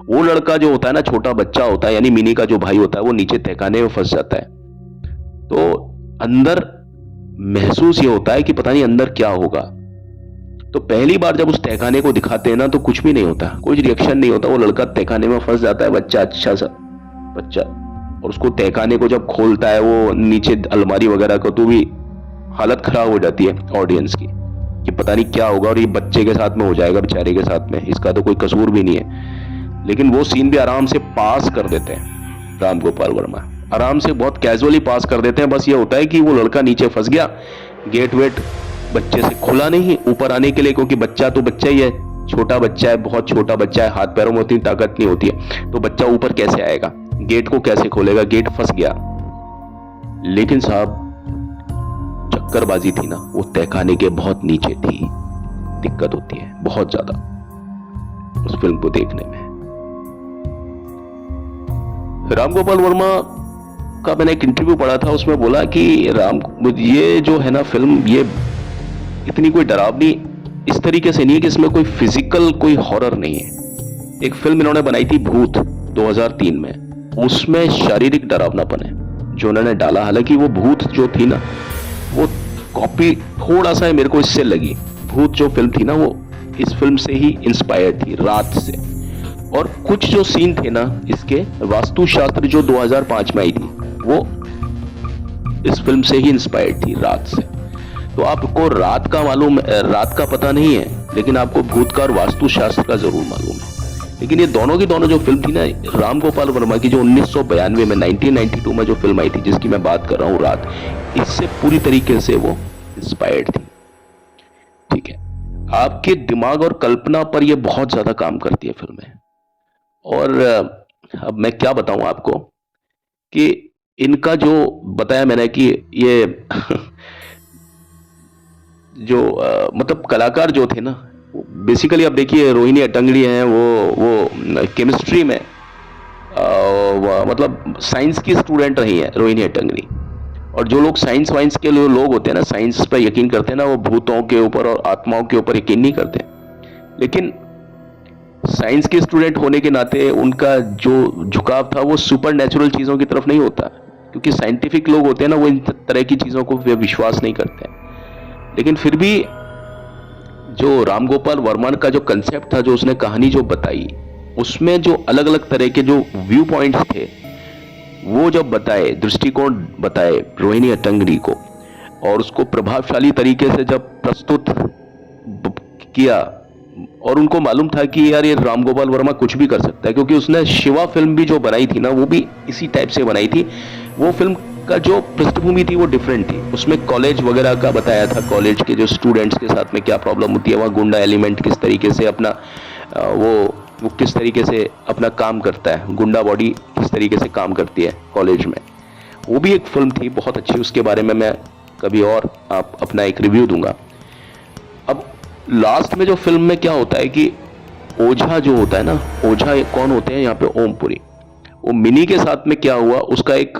वो लड़का जो होता है ना, छोटा बच्चा होता है, यानी मिनी का जो भाई होता है, वो नीचे तहखाने में फंस जाता है। तो अंदर महसूस ये होता है कि पता नहीं अंदर क्या होगा। तो पहली बार जब उस तहखाने को दिखाते हैं ना, तो कुछ भी नहीं होता, कुछ रिएक्शन नहीं होता। वो लड़का तहखाने में फंस जाता है, बच्चा, अच्छा सा बच्चा, और उसको तहखाने को जब खोलता है, वो नीचे अलमारी वगैरह को, तो भी हालत खराब हो जाती है ऑडियंस की कि पता नहीं क्या होगा, और ये बच्चे के साथ में हो जाएगा, बेचारे के साथ में, इसका तो कोई कसूर भी नहीं है। लेकिन वो सीन भी आराम से पास कर देते हैं राम गोपाल वर्मा, आराम से बहुत कैजुअली पास कर देते हैं। बस ये होता है कि वो लड़का नीचे फंस गया, गेट वेट बच्चे से खुला नहीं ऊपर आने के लिए, क्योंकि बच्चा तो बच्चा ही है, छोटा बच्चा है, बहुत छोटा बच्चा है, हाथ पैरों में उतनी ताकत नहीं होती है, तो बच्चा ऊपर कैसे आएगा, गेट को कैसे खोलेगा, गेट फंस गया। लेकिन साहब चक्करबाजी थी ना, वो तहखाने के बहुत नीचे थी। दिक्कत होती है बहुत ज्यादा उस फिल्म को देखने में। राम गोपाल वर्मा का मैंने एक इंटरव्यू पढ़ा था, उसमें बोला कि ये जो है ना फिल्म, ये इतनी कोई डरावनी इस तरीके से नहीं है कि इसमें कोई फिजिकल, कोई हॉरर नहीं है। एक फिल्म इन्होंने बनाई थी भूत 2003 में, उसमें शारीरिक डरावनापन है जो उन्होंने डाला। हालांकि वो भूत जो थी ना, वो कॉपी थोड़ा सा मेरे को इससे लगी। भूत जो फिल्म थी ना, वो इस फिल्म से ही इंस्पायर्ड थी, रात से। और कुछ जो सीन थे ना इसके, वास्तुशास्त्र जो 2005 में आई थी, वो इस फिल्म से ही इंस्पायर्ड थी, रात से। तो आपको रात का मालूम, रात का पता नहीं है, लेकिन आपको भूत का और वास्तुशास्त्र का जरूर मालूम है। लेकिन ये दोनों की दोनों जो फिल्म थी ना, राम गोपाल वर्मा की जो 1992 में, 1992 में जो फिल्म आई थी, जिसकी मैं बात कर रहा हूँ, रात, इससे पूरी तरीके से वो इंस्पायर्ड थी। ठीक है, आपके दिमाग और कल्पना पर ये बहुत ज्यादा काम करती है फिल्में। और अब मैं क्या बताऊं आपको कि इनका जो बताया मैंने कि ये जो मतलब कलाकार जो थे ना, बेसिकली आप देखिए रोहिणी अट्टंगड़ी हैं, वो केमिस्ट्री में मतलब साइंस की स्टूडेंट रही है रोहिणी अट्टंगड़ी। और जो लोग साइंस वाइंस के लोग होते हैं ना, साइंस पर यकीन करते हैं ना, वो भूतों के ऊपर और आत्माओं के ऊपर यकीन नहीं करते। लेकिन साइंस के स्टूडेंट होने के नाते उनका जो झुकाव था वो सुपर नेचुरल चीजों की तरफ नहीं होता, क्योंकि साइंटिफिक लोग होते हैं ना, वो इन तरह की चीजों को विश्वास नहीं करते। लेकिन फिर भी जो राम गोपाल वर्मा का जो कंसेप्ट था, जो उसने कहानी जो बताई, उसमें जो अलग अलग तरह के जो व्यू पॉइंट्स थे, वो जब बताए, दृष्टिकोण बताए रोहिणी हट्टंगडी को, और उसको प्रभावशाली तरीके से जब प्रस्तुत किया, और उनको मालूम था कि यार ये राम गोपाल वर्मा कुछ भी कर सकता है, क्योंकि उसने शिवा फिल्म भी जो बनाई थी ना, वो भी इसी टाइप से बनाई थी। वो फिल्म का जो पृष्ठभूमि थी वो डिफरेंट थी। उसमें कॉलेज वगैरह का बताया था, कॉलेज के जो स्टूडेंट्स के साथ में क्या प्रॉब्लम होती है, वहाँ गुंडा एलिमेंट किस तरीके से अपना वो किस तरीके से अपना काम करता है, गुंडा बॉडी किस तरीके से काम करती है कॉलेज में। वो भी एक फिल्म थी बहुत अच्छी, उसके बारे में मैं कभी और आप अपना एक रिव्यू दूंगा। अब लास्ट में जो फिल्म में क्या होता है कि ओझा जो होता है ना, ओझा कौन होते हैं यहाँ पे, ओमपुरी। वो मिनी के साथ में क्या हुआ, उसका एक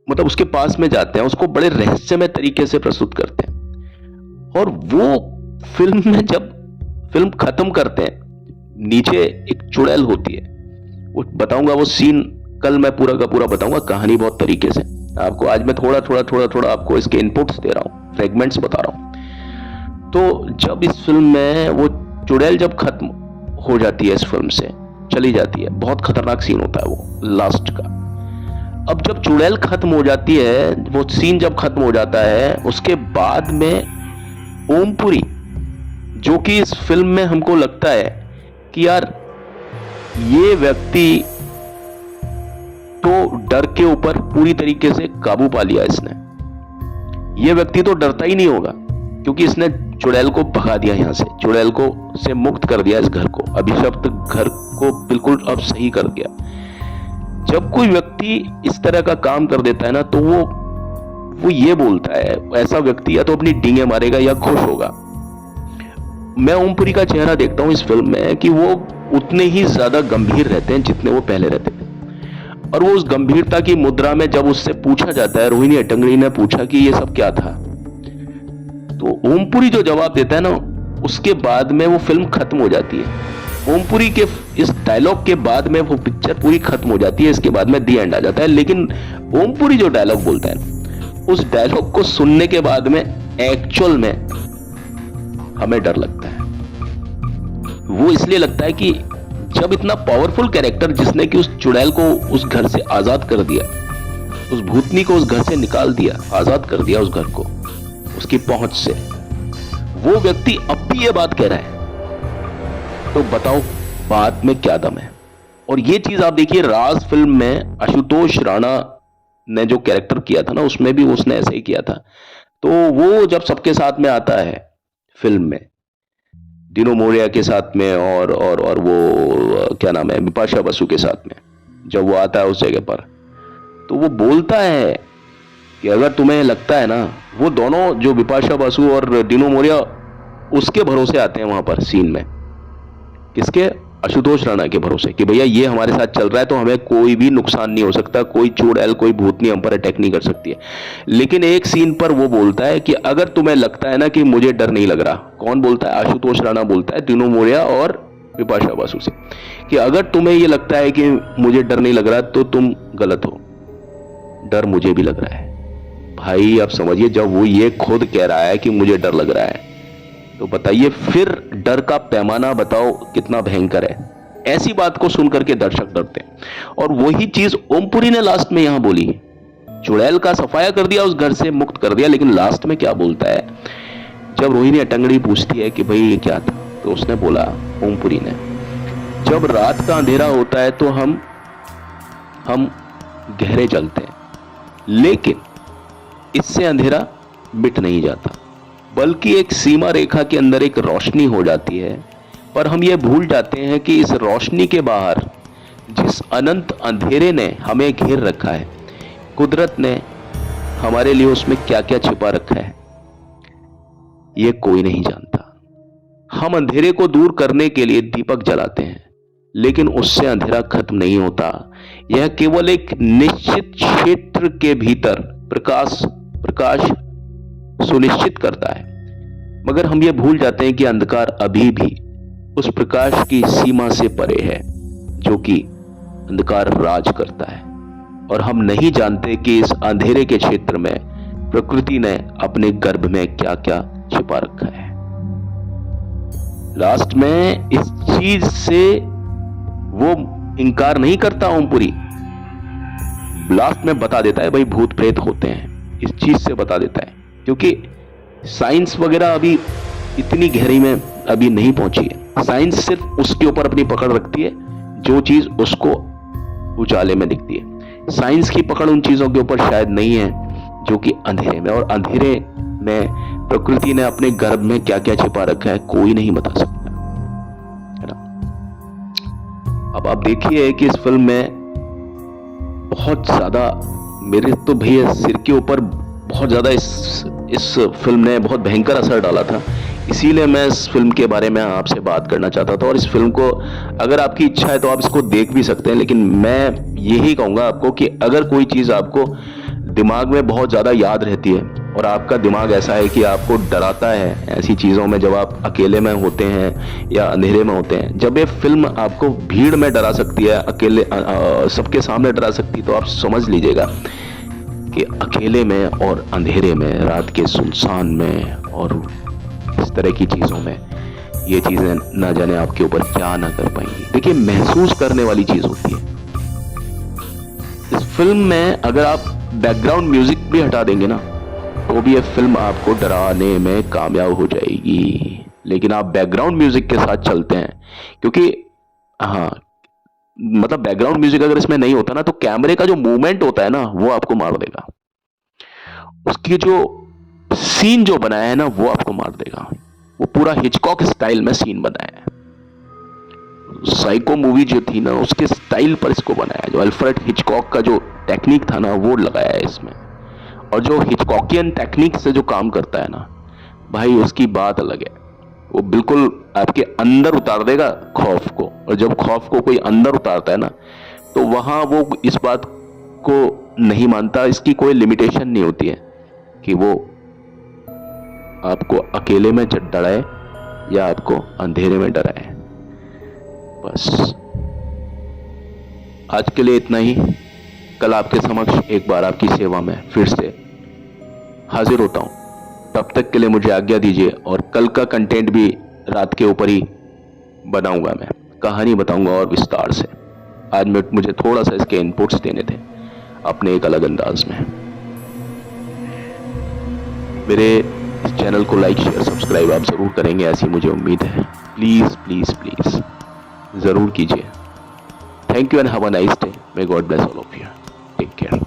मतलब उसके पास में जाते हैं, उसको बड़े रहस्यमय तरीके से प्रस्तुत करते हैं। और वो फिल्म में जब फिल्म खत्म करते हैं, नीचे एक चुड़ैल होती है, वो बताऊंगा, वो सीन कल मैं पूरा का पूरा बताऊंगा, कहानी बहुत तरीके से आपको। आज मैं थोड़ा आपको इसके इनपुट्स दे रहा हूं, फ्रेगमेंट्स बता रहा हूं। तो जब इस फिल्म में वो चुड़ैल जब खत्म हो जाती है, इस फिल्म से चली जाती है, बहुत खतरनाक सीन होता है वो लास्ट का। अब जब चुड़ैल खत्म हो जाती है, वो सीन जब खत्म हो जाता है, उसके बाद में ओमपुरी, जो कि इस फिल्म में हमको लगता है कि यार ये व्यक्ति तो डर के ऊपर पूरी तरीके से काबू पा लिया इसने। ये व्यक्ति तो डरता ही नहीं होगा, क्योंकि इसने चुड़ैल को भगा दिया, यहां से चुड़ैल को से मुक्त कर दिया, इस घर को, अभिशप्त घर को बिल्कुल अब सही कर दिया। जब कोई व्यक्ति इस तरह का काम कर देता है ना, तो वो ये बोलता है, ऐसा व्यक्ति या तो अपनी डींगे मारेगा या खुश होगा। मैं ओमपुरी का चेहरा देखता हूं इस फिल्म में कि वो उतने ही ज्यादा गंभीर रहते हैं जितने वो पहले रहते थे। और वो उस गंभीरता की मुद्रा में जब उससे पूछा जाता है, रोहिणी हट्टंगडी ने पूछा कि ये सब क्या था, तो ओमपुरी जो जवाब देता है ना, उसके बाद में वो फिल्म खत्म हो जाती है। ओमपुरी के इस डायलॉग के बाद में वो पिक्चर पूरी खत्म हो जाती है, इसके बाद में दी एंड आ जाता है। लेकिन ओमपुरी जो डायलॉग बोलता है, उस डायलॉग को सुनने के बाद में एक्चुअल में हमें डर लगता है। वो इसलिए लगता है कि जब इतना पावरफुल कैरेक्टर, जिसने कि उस चुड़ैल को उस घर से आजाद कर दिया, उस भूतनी को उस घर से निकाल दिया, आजाद कर दिया उस घर को उसकी पहुंच से, वो व्यक्ति अब भी ये बात कह रहा है, तो बताओ बात में क्या दम है। और ये चीज आप देखिए, राज फिल्म में आशुतोष राणा ने जो कैरेक्टर किया था ना, उसमें भी उसने ऐसे ही किया था। तो वो जब सबके साथ में आता है फिल्म में, दिनो मोरिया के साथ में, और वो क्या नाम है, बिपाशा बसु के साथ में, जब वो आता है उस जगह पर, तो वो बोलता है कि अगर तुम्हें लगता है ना, वो दोनों जो बिपाशा बसु और दिनो मोरिया उसके भरोसे आते हैं वहां पर सीन में, किसके, आशुतोष राणा के भरोसे, कि भैया ये हमारे साथ चल रहा है तो हमें कोई भी नुकसान नहीं हो सकता, कोई चुड़ैल, कोई भूतनी हम पर अटैक नहीं कर सकती है। लेकिन एक सीन पर वो बोलता है कि अगर तुम्हें लगता है ना कि मुझे डर नहीं लग रहा, कौन बोलता है, आशुतोष राणा बोलता है दिनो मोरिया और बिपाशा बासु से, कि अगर तुम्हें ये लगता है कि मुझे डर नहीं लग रहा तो तुम गलत हो, डर मुझे भी लग रहा है। भाई आप समझिए, जब वो ये खुद कह रहा है कि मुझे डर लग रहा है, तो बताइए फिर डर का पैमाना बताओ कितना भयंकर है। ऐसी बात को सुनकर के दर्शक डरते हैं। और वही चीज ओमपुरी ने लास्ट में यहां बोली, चुड़ैल का सफाया कर दिया, उस घर से मुक्त कर दिया, लेकिन लास्ट में क्या बोलता है, जब रोहिणी हट्टंगडी पूछती है कि भाई ये क्या था, तो उसने बोला, ओमपुरी ने, जब रात का अंधेरा होता है तो हम गहरे जलते हैं, लेकिन इससे अंधेरा मिट नहीं जाता, बल्कि एक सीमा रेखा के अंदर एक रोशनी हो जाती है। पर हम ये भूल जाते हैं कि इस रोशनी के बाहर जिस अनंत अंधेरे ने हमें घेर रखा है, कुदरत ने हमारे लिए उसमें क्या क्या छिपा रखा है, ये कोई नहीं जानता। हम अंधेरे को दूर करने के लिए दीपक जलाते हैं, लेकिन उससे अंधेरा खत्म नहीं होता। यह केवल एक निश्चित क्षेत्र के भीतर प्रकाश सुनिश्चित करता है, मगर हम ये भूल जाते हैं कि अंधकार अभी भी उस प्रकाश की सीमा से परे है, जो कि अंधकार राज करता है। और हम नहीं जानते कि इस अंधेरे के क्षेत्र में प्रकृति ने अपने गर्भ में क्या क्या छिपा रखा है। लास्ट में इस चीज से वो इनकार नहीं करता ओमपुरी, लास्ट में बता देता है भाई भूत प्रेत होते हैं, इस चीज से बता देता है, क्योंकि साइंस वगैरह अभी इतनी गहराई में अभी नहीं पहुंची है। साइंस सिर्फ उसके ऊपर अपनी पकड़ रखती है जो चीज उसको उजाले में दिखती है। साइंस की पकड़ उन चीजों के ऊपर शायद नहीं है जो कि अंधेरे में, और अंधेरे में प्रकृति ने अपने गर्भ में क्या क्या छिपा रखा है कोई नहीं बता सकता, है ना। अब आप देखिए कि इस फिल्म में बहुत ज्यादा मेरे तो भैया सिर के ऊपर बहुत ज्यादा इस फिल्म ने बहुत भयंकर असर डाला था, इसीलिए मैं इस फिल्म के बारे में आपसे बात करना चाहता था। और इस फिल्म को अगर आपकी इच्छा है तो आप इसको देख भी सकते हैं, लेकिन मैं यही कहूंगा आपको कि अगर कोई चीज आपको दिमाग में बहुत ज्यादा याद रहती है और आपका दिमाग ऐसा है कि आपको डराता है ऐसी चीजों में, जब आप अकेले में होते हैं या अंधेरे में होते हैं, जब ये फिल्म आपको भीड़ में डरा सकती है, अकेले सबके सामने डरा सकती है, तो आप समझ लीजिएगा कि अकेले में और अंधेरे में, रात के सुनसान में और इस तरह की चीजों में ये चीजें ना जाने आपके ऊपर क्या ना कर पाएंगी। देखिए, महसूस करने वाली चीज होती है। इस फिल्म में अगर आप बैकग्राउंड म्यूजिक भी हटा देंगे ना तो भी ये फिल्म आपको डराने में कामयाब हो जाएगी, लेकिन आप बैकग्राउंड म्यूजिक के साथ चलते हैं, क्योंकि हाँ मतलब बैकग्राउंड म्यूजिक अगर इसमें नहीं होता ना तो कैमरे का जो मूवमेंट होता है ना वो आपको मार देगा, उसकी जो सीन जो बनाया है ना वो आपको मार देगा। वो पूरा हिचकॉक स्टाइल में सीन बनाया है, साइको मूवी जो थी ना उसके स्टाइल पर इसको बनाया, जो अल्फ्रेड हिचकॉक का जो टेक्निक था ना वो लगाया है इसमें, और जो हिचकॉकियन टेक्निक से जो काम करता है ना भाई उसकी बात अलग है। वो बिल्कुल आपके अंदर उतार देगा खौफ को, और जब खौफ को कोई अंदर उतारता है ना तो वहां वो इस बात को नहीं मानता, इसकी कोई लिमिटेशन नहीं होती है कि वो आपको अकेले में डराए या आपको अंधेरे में डराए। बस आज के लिए इतना ही। कल आपके समक्ष एक बार आपकी सेवा में फिर से हाजिर होता हूं, तब तक के लिए मुझे आज्ञा दीजिए। और कल का कंटेंट भी रात के ऊपर ही बनाऊंगा, मैं कहानी बताऊंगा और विस्तार से। आज मुझे थोड़ा सा इसके इनपुट्स देने थे अपने एक अलग अंदाज में। मेरे इस चैनल को लाइक शेयर सब्सक्राइब आप जरूर करेंगे, ऐसी मुझे उम्मीद है। प्लीज प्लीज प्लीज जरूर कीजिए। Thank you and have a nice day. May God bless all of you. Take care.